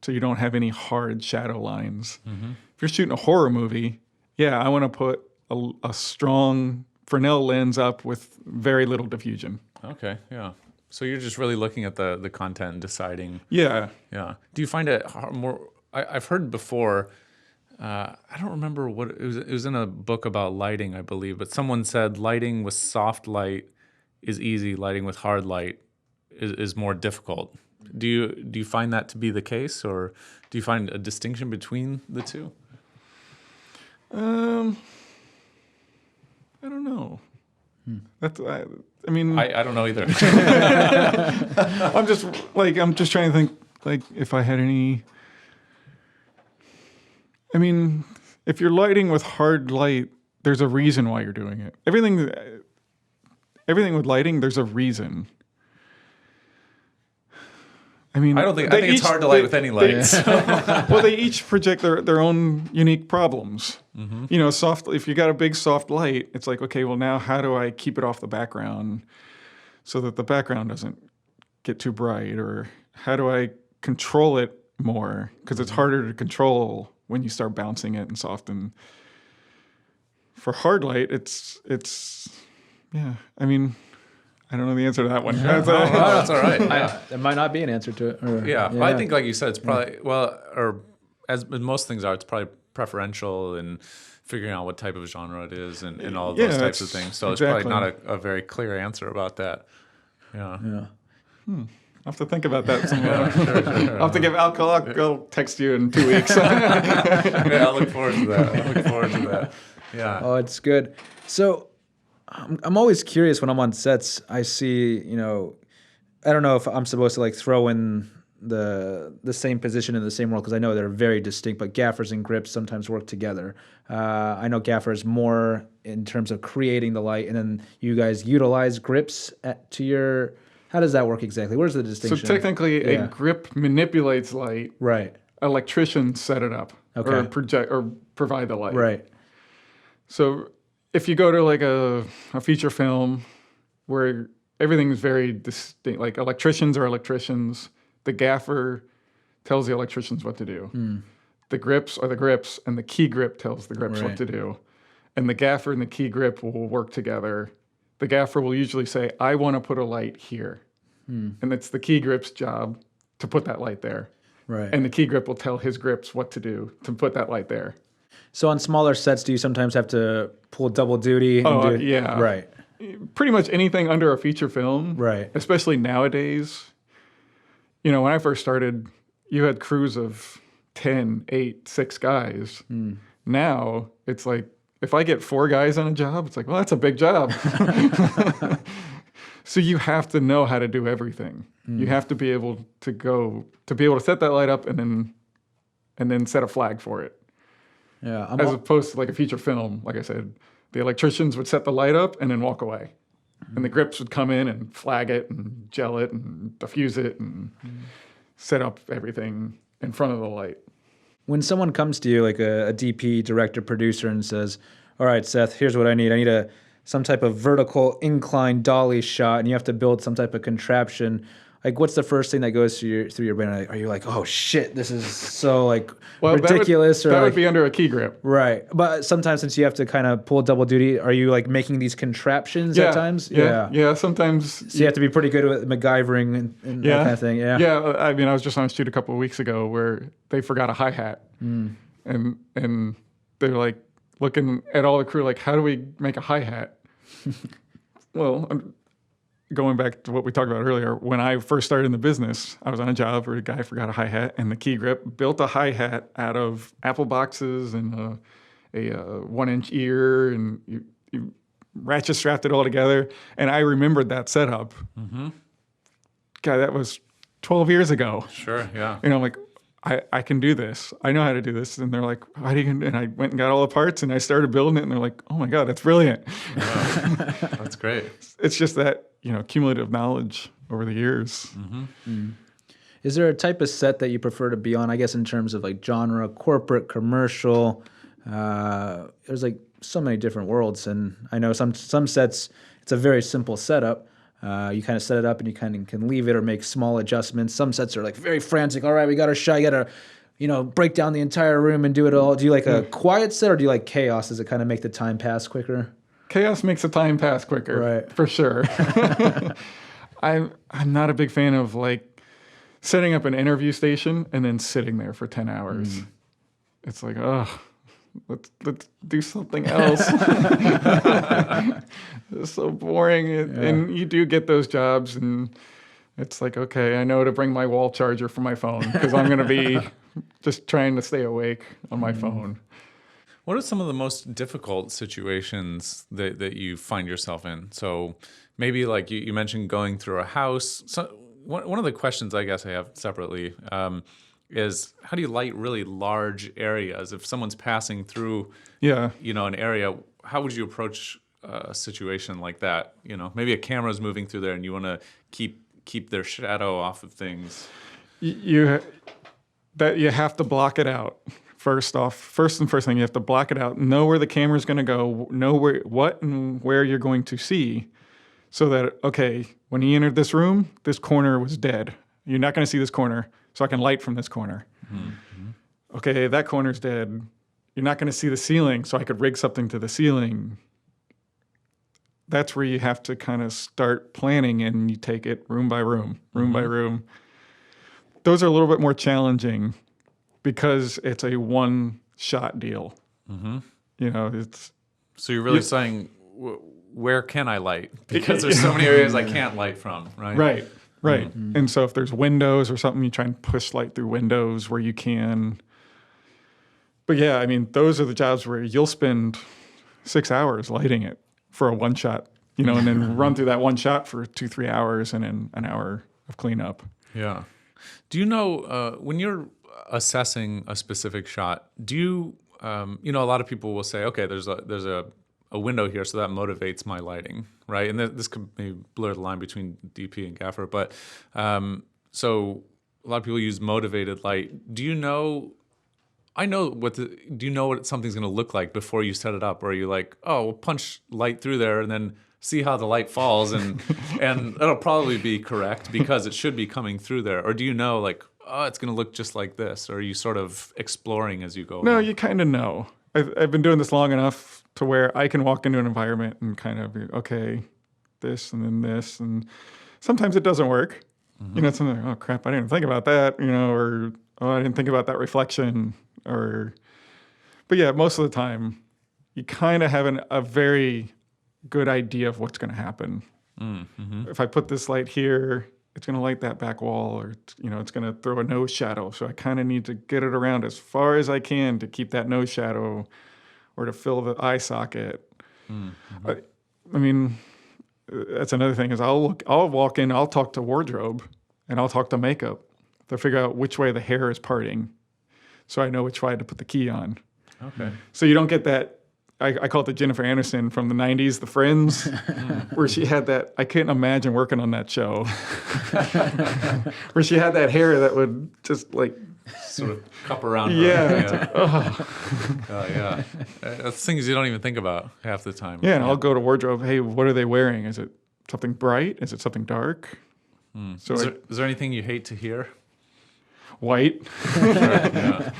so you don't have any hard shadow lines. If you're shooting a horror movie, yeah, I want to put a strong Fresnel lens up with very little diffusion. Okay, yeah. So you're just really looking at the content and deciding. Yeah. Yeah. Do you find it more? I've heard before. I don't remember what it was. It was in a book about lighting, I believe. But someone said lighting with soft light is easy. Lighting with hard light is more difficult. Do you find that to be the case, or do you find a distinction between the two? I don't know. That's I mean, I don't know either. I'm just trying to think like if I had any. I mean, if you're lighting with hard light, there's a reason why you're doing it. Everything with lighting, there's a reason. I mean, I think it's hard to light with any light. Well, they each project their own unique problems. Soft. If you got a big soft light, it's like, okay, well now how do I keep it off the background so that the background doesn't get too bright, or how do I control it more, because it's harder to control when you start bouncing it and soften. For hard light, it's yeah. I mean, I don't know the answer to that one. That's all right. Yeah. There might not be an answer to it. Yeah. Well, I think, like you said, it's probably or as most things are, it's probably preferential and figuring out what type of genre it is and all of those types of things. So exactly. It's probably not a very clear answer about that. Yeah. I'll have to think about that some more. Sure. I'll have to I'll text you in 2 weeks. Yeah, I look forward to that. Yeah. Oh, it's good. So I'm always curious when I'm on sets. I see, I don't know if I'm supposed to like throw in the same position in the same role, because I know they're very distinct, but gaffers and grips sometimes work together. I know gaffers more in terms of creating the light, and then you guys utilize grips to your. How does that work exactly? Where's the distinction? So technically, a grip manipulates light. Right. Electricians set it up, or project or provide the light. Right. So if you go to like a feature film where everything's very distinct, like electricians are electricians, the gaffer tells the electricians what to do. The grips are the grips, and the key grip tells the grips what to do. And the gaffer and the key grip will work together. The gaffer will usually say, I want to put a light here. And it's the key grip's job to put that light there. Right. And the key grip will tell his grips what to do to put that light there. So on smaller sets, do you sometimes have to pull double duty? Yeah. Right. Pretty much anything under a feature film. Right. Especially nowadays. When I first started, you had crews of 10, 8, 6 guys. Now, it's like, if I get 4 guys on a job, it's like, well, that's a big job. So you have to know how to do everything. You have to be able to set that light up and then set a flag for it. Yeah. As opposed to like a feature film, like I said, the electricians would set the light up and then walk away. And the grips would come in and flag it and gel it and diffuse it and set up everything in front of the light. When someone comes to you, like a DP, director, producer, and says, all right, Seth, here's what I need. I need some type of vertical incline dolly shot, and you have to build some type of contraption. Like, what's the first thing that goes through your brain? Like, are you like, oh shit, this is so ridiculous? That would be under a key grip. Right. But sometimes, since you have to kind of pull double duty, are you like making these contraptions at times? Yeah. Sometimes. So you have to be pretty good with MacGyvering and that kind of thing. Yeah. Yeah. I mean, I was just on a shoot a couple of weeks ago where they forgot a hi-hat. And they're like looking at all the crew like, how do we make a hi-hat? Well, going back to what we talked about earlier, when I first started in the business, I was on a job where a guy forgot a hi-hat, and the key grip built a hi-hat out of apple boxes and a 1-inch ear, and you ratchet strapped it all together. And I remembered that setup. God, that was 12 years ago. Sure, yeah. I'm like, I can do this. I know how to do this. And they're like, how do you? And I went and got all the parts and I started building it. And they're like, oh my God, that's brilliant. Wow. That's great. It's just that, cumulative knowledge over the years. Is there a type of set that you prefer to be on, I guess, in terms of like genre, corporate, commercial? There's like so many different worlds, and I know some sets it's a very simple setup. You kind of set it up and you kind of can leave it or make small adjustments. Some sets are like very frantic. All right, we got our shot. You got to, break down the entire room and do it all. Do you like a quiet set or do you like chaos? Does it kind of make the time pass quicker? Chaos makes the time pass quicker, right? For sure. I'm not a big fan of like setting up an interview station and then sitting there for 10 hours. It's like, oh, let's do something else. It's so boring. And you do get those jobs and it's like, okay, I know to bring my wall charger for my phone because I'm going to be just trying to stay awake on my phone. What are some of the most difficult situations that you find yourself in? So maybe like you mentioned going through a house. So one of the questions I guess I have separately is how do you light really large areas? If someone's passing through, an area, how would you approach a situation like that? Maybe a camera's moving through there and you want to keep their shadow off of things. You have to block it out. First thing, you have to block it out, know where the camera's going to go, know what and where you're going to see, so that, okay, when he entered this room, this corner was dead. You're not going to see this corner, so I can light from this corner. Mm-hmm. Okay, that corner's dead. You're not going to see the ceiling, so I could rig something to the ceiling. That's where you have to kind of start planning, and you take it room by room by room. Those are a little bit more challenging, because it's a one-shot deal. Mm-hmm. It's... So you're really saying, where can I light? Because there's so many areas I can't light from, right? Right. Mm-hmm. And so if there's windows or something, you try and push light through windows where you can. But yeah, I mean, those are the jobs where you'll spend 6 hours lighting it for a one-shot, and then run through that one shot for 2-3 hours and then an hour of cleanup. Yeah. Do you know, when you're assessing a specific shot, do you, a lot of people will say, okay, there's a window here, so that motivates my lighting, right? And this could maybe blur the line between DP and Gaffer, but so a lot of people use motivated light. Do you know what something's going to look like before you set it up? Or are you like, oh, we'll punch light through there and then see how the light falls and it'll probably be correct because it should be coming through there? Or do you know like, oh, it's going to look just like this? Or are you sort of exploring as you go along? No, you kind of know. I've been doing this long enough to where I can walk into an environment and kind of be, okay, this and then this. And sometimes it doesn't work. Mm-hmm. Something like, oh, crap, I didn't think about that, or, oh, I didn't think about that reflection. But yeah, most of the time, you kind of have a very good idea of what's going to happen. Mm-hmm. If I put this light here, it's going to light that back wall, or it's going to throw a nose shadow. So I kind of need to get it around as far as I can to keep that nose shadow, or to fill the eye socket. Mm-hmm. I mean, that's another thing is I'll walk in, I'll talk to wardrobe, and I'll talk to makeup to figure out which way the hair is parting, so I know which way to put the key on. Okay. So you don't get that. I call it the Jennifer Aniston from the 90s, The Friends, where she had that. I couldn't imagine working on that show. Where she had that hair that would just like sort of cup around her. Yeah. That's things you don't even think about half the time. Yeah, and I'll go to wardrobe. Hey, what are they wearing? Is it something bright? Is it something dark? So is there anything you hate to hear? White. Sure, yeah.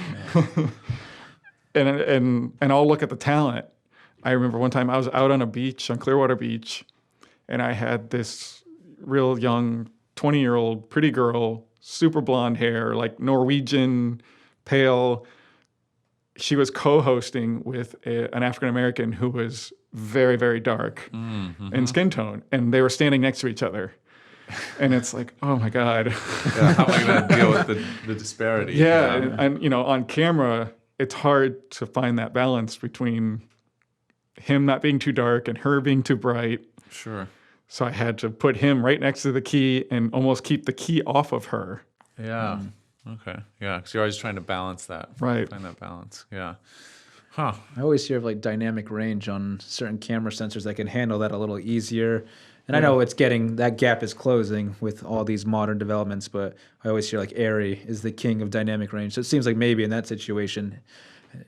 And I'll look at the talent. I remember one time I was out on a beach, on Clearwater Beach, and I had this real young 20-year-old pretty girl, super blonde hair, like Norwegian, pale. She was co-hosting with an African-American who was very, very dark in skin tone, and they were standing next to each other. And it's like, oh my God. Yeah, how am I going to deal with the disparity? Yeah, and on camera, it's hard to find that balance between him not being too dark and her being too bright. Sure. So I had to put him right next to the key and almost keep the key off of her. Yeah. Okay. Yeah, because you're always trying to balance that. Right. Find that balance. Yeah. Huh. I always hear of like dynamic range on certain camera sensors that can handle that a little easier. And I know that gap is closing with all these modern developments, but I always hear like Airy is the king of dynamic range. So it seems like maybe in that situation,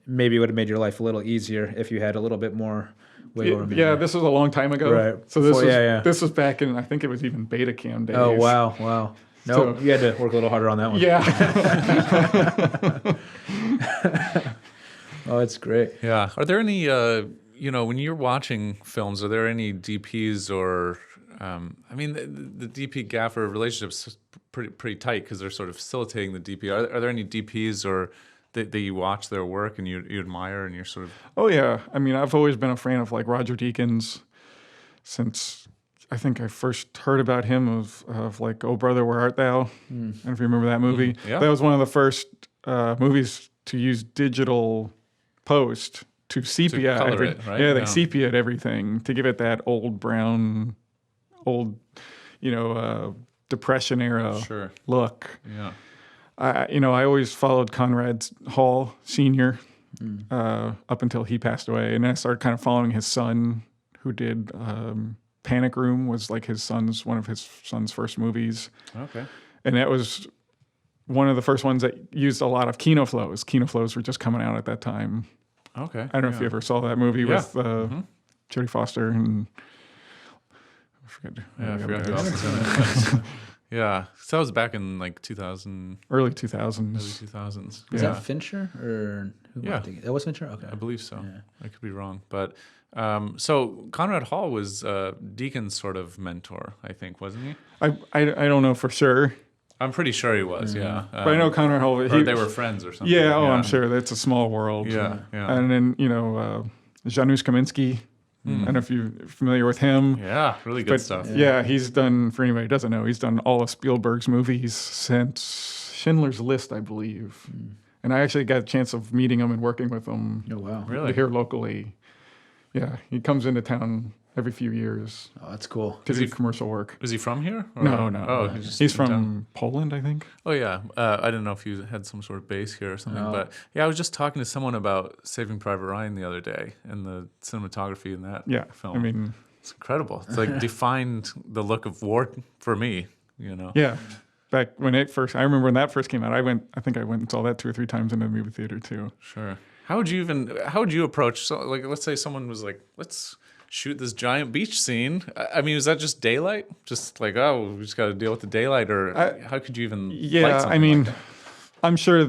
maybe it would have made your life a little easier if you had a little bit more wiggle room. Yeah, this was a long time ago. Right. So this Before- this was back in, I think it was even beta cam days. Oh, wow. No, So- you had to work a little harder on that one. Yeah. Oh, it's great. Yeah. Are there any, when you're watching films, are there any DPs or, the DP gaffer relationship's pretty tight because they're sort of facilitating the DP. Are there any DPs or that you watch their work and you admire and you're sort of... Oh, yeah. I mean, I've always been a fan of like Roger Deakins since I think I first heard about him of like, Oh Brother, Where Art Thou? I don't know if you remember that movie. Yeah. That was one of the first movies to use digital post to sepia. color it, right? Yeah, they Yeah. sepia everything to give it that old brown, Depression era Sure. look. Yeah. I always followed Conrad Hall Sr. Up until he passed away. And then I started kind of following his son, who did Panic Room, was like one of his son's first movies. Okay. And that was one of the first ones that used a lot of Kino flows. Kino flows were just coming out at that time. Okay. I don't know if you ever saw that movie with Jodie Foster and... I forget. I forgot who else was in it. Yeah. So that was back in like 2000, Early early 2000s. 2000s. Was Yeah. that Fincher or who? Yeah. That was Fincher. Okay. I believe so. Yeah. I could be wrong, but so Conrad Hall was Deacon's sort of mentor, I think, wasn't he? I don't know for sure, I'm pretty sure he was. Yeah, but I know Conrad Hall. or they were friends or something. Yeah, I'm sure. That's a small world. Yeah, yeah. And then, Janusz Kaminski. I don't know if you're familiar with him. Yeah, really good But stuff. yeah, he's done, for anybody who doesn't know, he's done all of Spielberg's movies since Schindler's List, I believe. And I actually got a chance of meeting him and working with him Oh, wow. Really? here locally. Yeah, he comes into town every few years Oh, that's cool. to do commercial work. Was he from here? Or- No. Oh, He's in from town. Poland, I think. Oh yeah, I didn't know if you had some sort of base here or something, No. but yeah, I was just talking to someone about Saving Private Ryan the other day and the cinematography in that Yeah, film. I mean, It's incredible. It's like defined the look of war for me. yeah. Back when I remember when that first came out, I think I went and saw that 2 or 3 times in the movie theater too. Sure. How would you approach? So, like, let's say someone was like, let's shoot this giant beach scene. I mean, was that just daylight? Just like, oh, we just got to deal with the daylight, or how could you even? light Yeah, something I mean, like that? I'm sure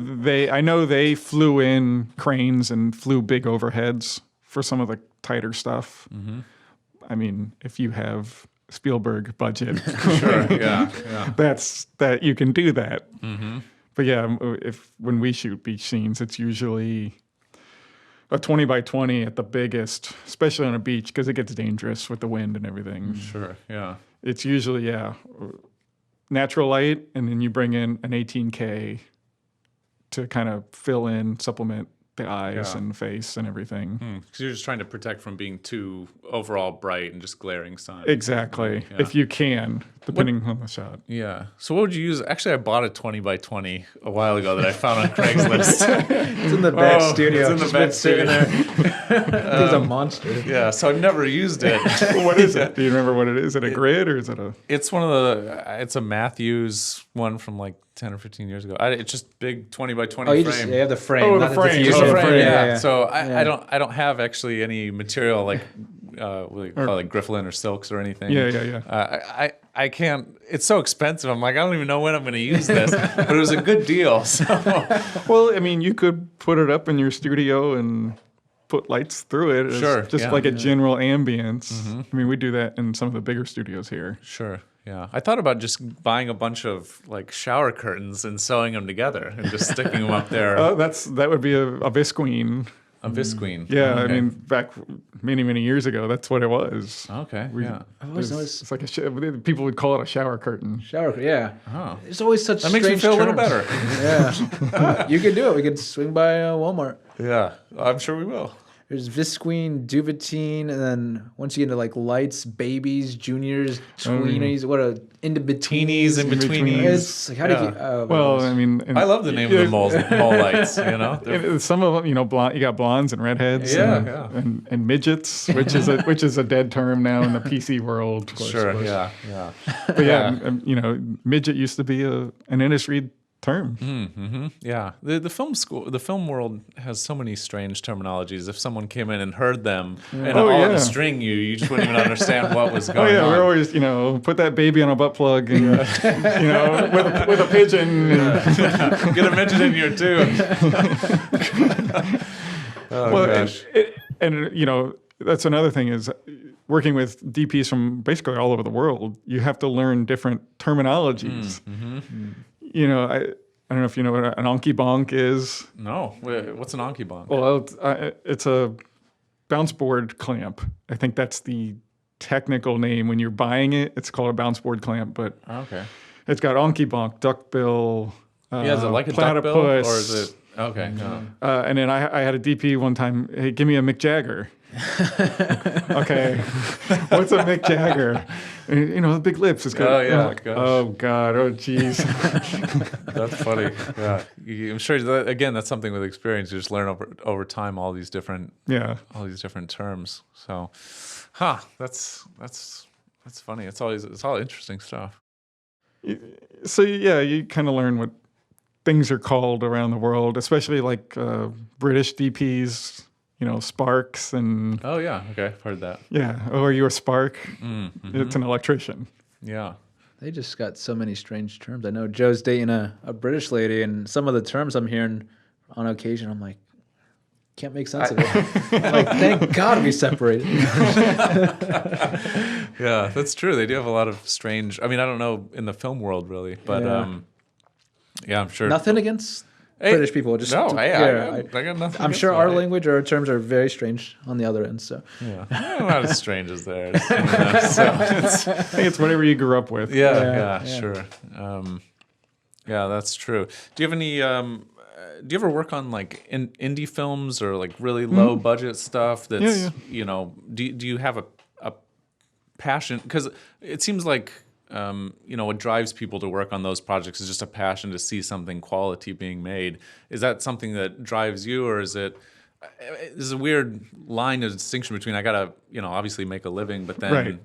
I know they flew in cranes and flew big overheads for some of the tighter stuff. Mm-hmm. I mean, if you have Spielberg budget, Sure. Yeah. that you can do that. Mm-hmm. But yeah, when we shoot beach scenes, it's usually a 20 by 20 at the biggest, especially on a beach because it gets dangerous with the wind and everything. Sure. Yeah. It's usually natural light, and then you bring in an 18K to kind of fill in, supplement the eyes and face and everything. Because you're just trying to protect from being too overall bright and just glaring sun. Exactly. Yeah. If you can, depending on the shot. Yeah. So what would you use? Actually, I bought a 20 by 20 a while ago that I found on Craigslist. It's in the back studio. It's in the Just back been sitting there. He's a monster. Yeah. So I've never used it. What is it? Do you remember what it is? Is it a grid or is it a... It's it's a Matthews one from like 10 or 15 years ago. It's just big 20 by 20 Oh, you frame. just have the frame. Oh, not the frame. diffuser. Oh, the frame, Yeah. So Yeah. I don't have actually any material like what do you call it, like Grifflin or silks or anything. Yeah. I can't. It's so expensive. I'm like, I don't even know when I'm going to use this. But it was a good deal. So Well, I mean, you could put it up in your studio and put lights through it. As Sure, just yeah. like a general ambience. I mean, we do that in some of the bigger studios here. sure. Yeah. I thought about just buying a bunch of like shower curtains and sewing them together and just sticking them up there. Oh, that would be a visqueen. A visqueen. Yeah, Okay. I mean, back many years ago, that's what it was. Okay. We- Yeah. I've always noticed It's like people would call it a shower curtain. shower. Yeah. Oh. There's always such That makes me strange feel a little terms. better. Yeah. You could do it. We could swing by Walmart. Yeah. I'm sure we will. There's visqueen, duvetine, and then once you get into like lights, babies, juniors, tweenies, what a into Teenies, bikinis. in-betweenies. It's like how do you? Yeah. Well, I mean, I love the name of the mole lights, you know? They're- some of them, blonde. You got blondes and redheads, Yeah, and midgets, which is a dead term now in the PC world. Sure, yeah. But yeah, midget used to be an industry term. Yeah, the film school, the film world has so many strange terminologies. If someone came in and heard them and all on a string, you just wouldn't even understand what was going on. We're always, put that baby on a butt plug and, with a pigeon. Get a midget in here too. Gosh. That's another thing is working with DPs from basically all over the world. You have to learn different terminologies. I don't know if you know what an onky bonk is. No, what's an onky bonk? Well, it's a bounce board clamp. I think that's the technical name. When you're buying it, it's called a bounce board clamp, but it's got onky bonk, duckbill, is it like a duckbill, or is it? Okay. No. And then I had a DP one time, hey, give me a Mick Jagger. Okay. What's a Mick Jagger? The big lips. It's good. Oh, yeah. Like, oh, God. Oh, jeez. That's funny. Yeah. I'm sure that's something with experience. You just learn over time all these different terms. So, that's funny. It's all interesting stuff. So, you kind of learn what things are called around the world, especially like British DPs, sparks and... Oh, yeah. Okay. I've heard that. Yeah. Oh, are you a spark? It's an electrician. Yeah. They just got so many strange terms. I know Joe's dating a British lady, and some of the terms I'm hearing on occasion, I'm like, can't make sense of it. I'm like, thank God we separated. Yeah, that's true. They do have a lot of strange... I mean, I don't know in the film world, really, but... Yeah, I'm sure. Nothing against British people. Just I got nothing. I'm sure our language or our terms are very strange on the other end. So not as strange as theirs. I think it's whatever you grew up with. Yeah, sure. That's true. Do you have any? Do you ever work on like indie films or like really low budget stuff? That's Do you have a passion? Because it seems like. What drives people to work on those projects is just a passion to see something quality being made. Is that something that drives you, or is it? There's a weird line of distinction between I gotta, obviously make a living, but then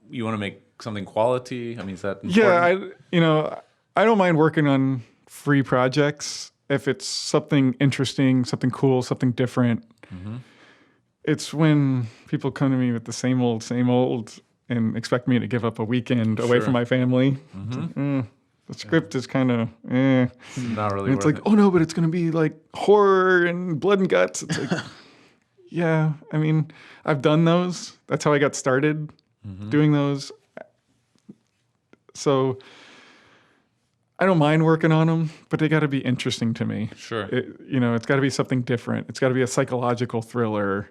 you want to make something quality. I mean, is that important? Yeah, I don't mind working on free projects if it's something interesting, something cool, something different. It's when people come to me with the same old, and expect me to give up a weekend away from my family. The script is kind of not really. And it's like, oh no, but it's going to be like horror and blood and guts. It's like, yeah, I mean, I've done those. That's how I got started doing those. So I don't mind working on them, but they got to be interesting to me. Sure. It's got to be something different. It's got to be a psychological thriller.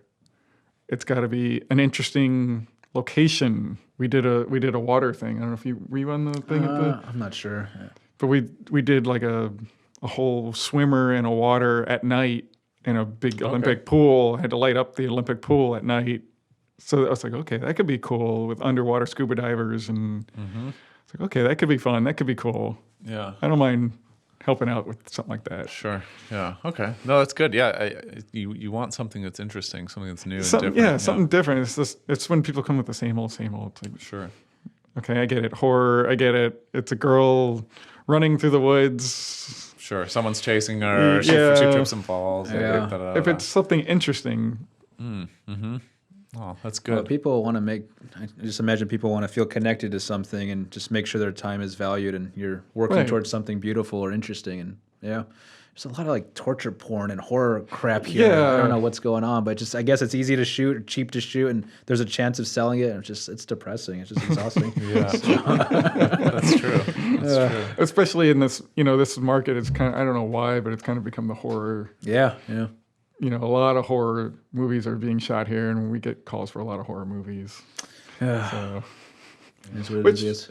It's got to be an interesting location. We did a water thing. I don't know if were you on the thing at the... I'm not sure. Yeah. But we did like a whole swimmer in a water at night in a big Olympic pool. I had to light up the Olympic pool at night. So I was like, okay, that could be cool with underwater scuba divers, and it's like, okay, that could be fun. That could be cool. Yeah. I don't mind helping out with something like that. Sure. Yeah. Okay. No, that's good. Yeah. You want something that's interesting, something that's new and different. Yeah, something different. It's when people come with the same old. It's like, sure. Okay, I get it. Horror, I get it. It's a girl running through the woods. Sure. Someone's chasing her. She trips and falls. Yeah. If it's something interesting. Oh, that's good. Well, people want to I just imagine people want to feel connected to something and just make sure their time is valued and you're working towards something beautiful or interesting. And there's a lot of like torture porn and horror crap here. Yeah. I don't know what's going on, but I guess it's easy to shoot, or cheap to shoot, and there's a chance of selling it. And it's depressing. It's just exhausting. That's true. That's true. Especially in this, this market, it's kind of, I don't know why, but it's kind of become the horror. Yeah. A lot of horror movies are being shot here, and we get calls for a lot of horror movies. So, that's what it is.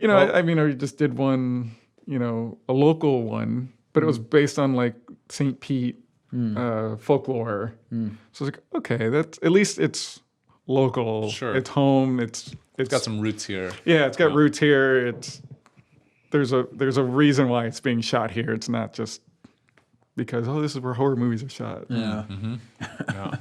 I just did one, a local one, but it was based on like St. Pete folklore. So it's like, okay, that's at least it's local. Sure. It's home. It's got some roots here. Yeah, it's got roots here. There's a reason why it's being shot here. It's not just because this is where horror movies are shot. Yeah. Yeah.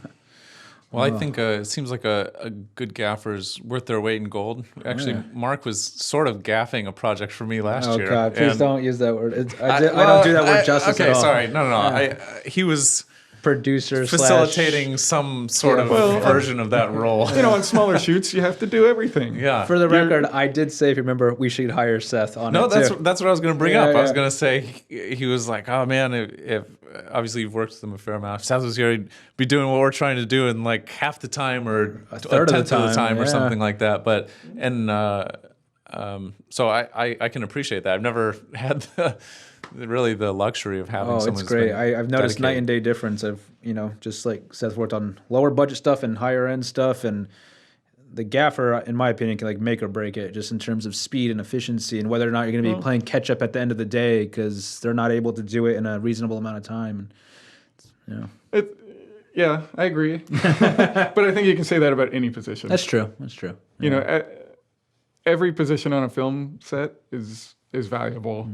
Well, I think it seems like a good gaffer is worth their weight in gold. Actually, Mark was sort of gaffing a project for me last year. Oh God, please and don't use that word. I don't do that word justice okay, at all. sorry. No. He was Producer facilitating some sort of version of that role. You know, on smaller shoots, you have to do everything. Yeah. For the record, I did say, if you remember, we should hire Seth on No, it that's too. what I was going to bring Yeah, up. I was yeah. going to say he was like, oh man, if obviously you've worked with him a fair amount. If Seth was here, he'd be doing what we're trying to do in like half the time or a third tenth of the or time, something like that. But so I can appreciate that. I've never had really the luxury of having Oh, someone. it's great. who's been I've noticed night dedicated. and day difference of, just like Seth worked on lower budget stuff and higher end stuff, and the gaffer, in my opinion, can like make or break it just in terms of speed and efficiency and whether or not you're going to be playing catch up at the end of the day because they're not able to do it in a reasonable amount of time. Yeah, I agree. But I think you can say that about any position. That's true. You know, every position on a film set is valuable.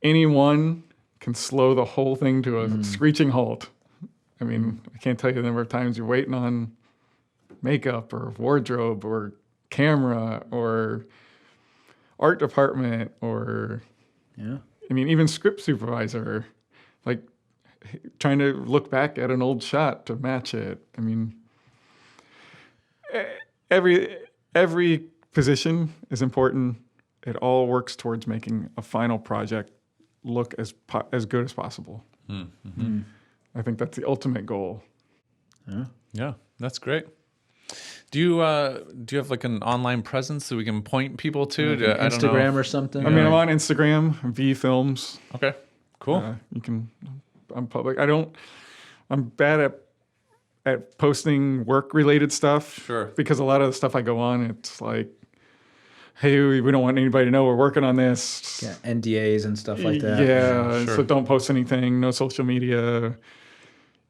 Anyone can slow the whole thing to a screeching halt. I mean, I can't tell you the number of times you're waiting on makeup or wardrobe or camera or art department or, I mean, even script supervisor, like trying to look back at an old shot to match it. I mean, every position is important. It all works towards making a final project look as good as possible. I think that's the ultimate goal. Yeah, that's great. Do you have like an online presence that we can point people to? I don't know. Instagram or something. I mean, I'm on Instagram, V Films. Okay, cool. I'm public. I'm bad at posting work-related stuff. Sure. Because a lot of the stuff I go on, it's like, hey, we don't want anybody to know we're working on this. Yeah, NDAs and stuff like that. Yeah, Sure. so don't post anything, no social media.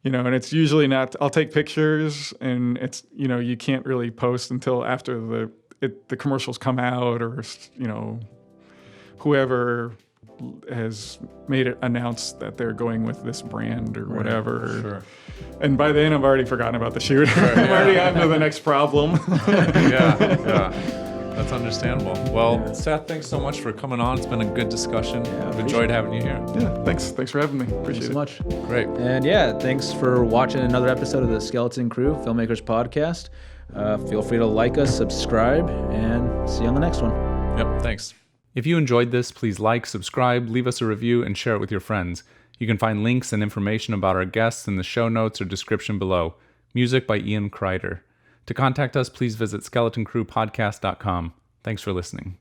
And it's usually not, I'll take pictures and it's, you can't really post until after the commercials come out or, whoever has made it announced that they're going with this brand or whatever. Sure. And by then I've already forgotten about the shoot. I'm already on to the next problem. Yeah. That's understandable. Well, Seth, thanks so much for coming on. It's been a good discussion. I've enjoyed having you here. Yeah, thanks for having me. Appreciate it. Thanks so much. Great. And thanks for watching another episode of the Skeleton Crew Filmmakers Podcast. Feel free to like us, subscribe, and see you on the next one. Yep, thanks. If you enjoyed this, please like, subscribe, leave us a review, and share it with your friends. You can find links and information about our guests in the show notes or description below. Music by Ian Kreider. To contact us, please visit SkeletonCrewPodcast.com. Thanks for listening.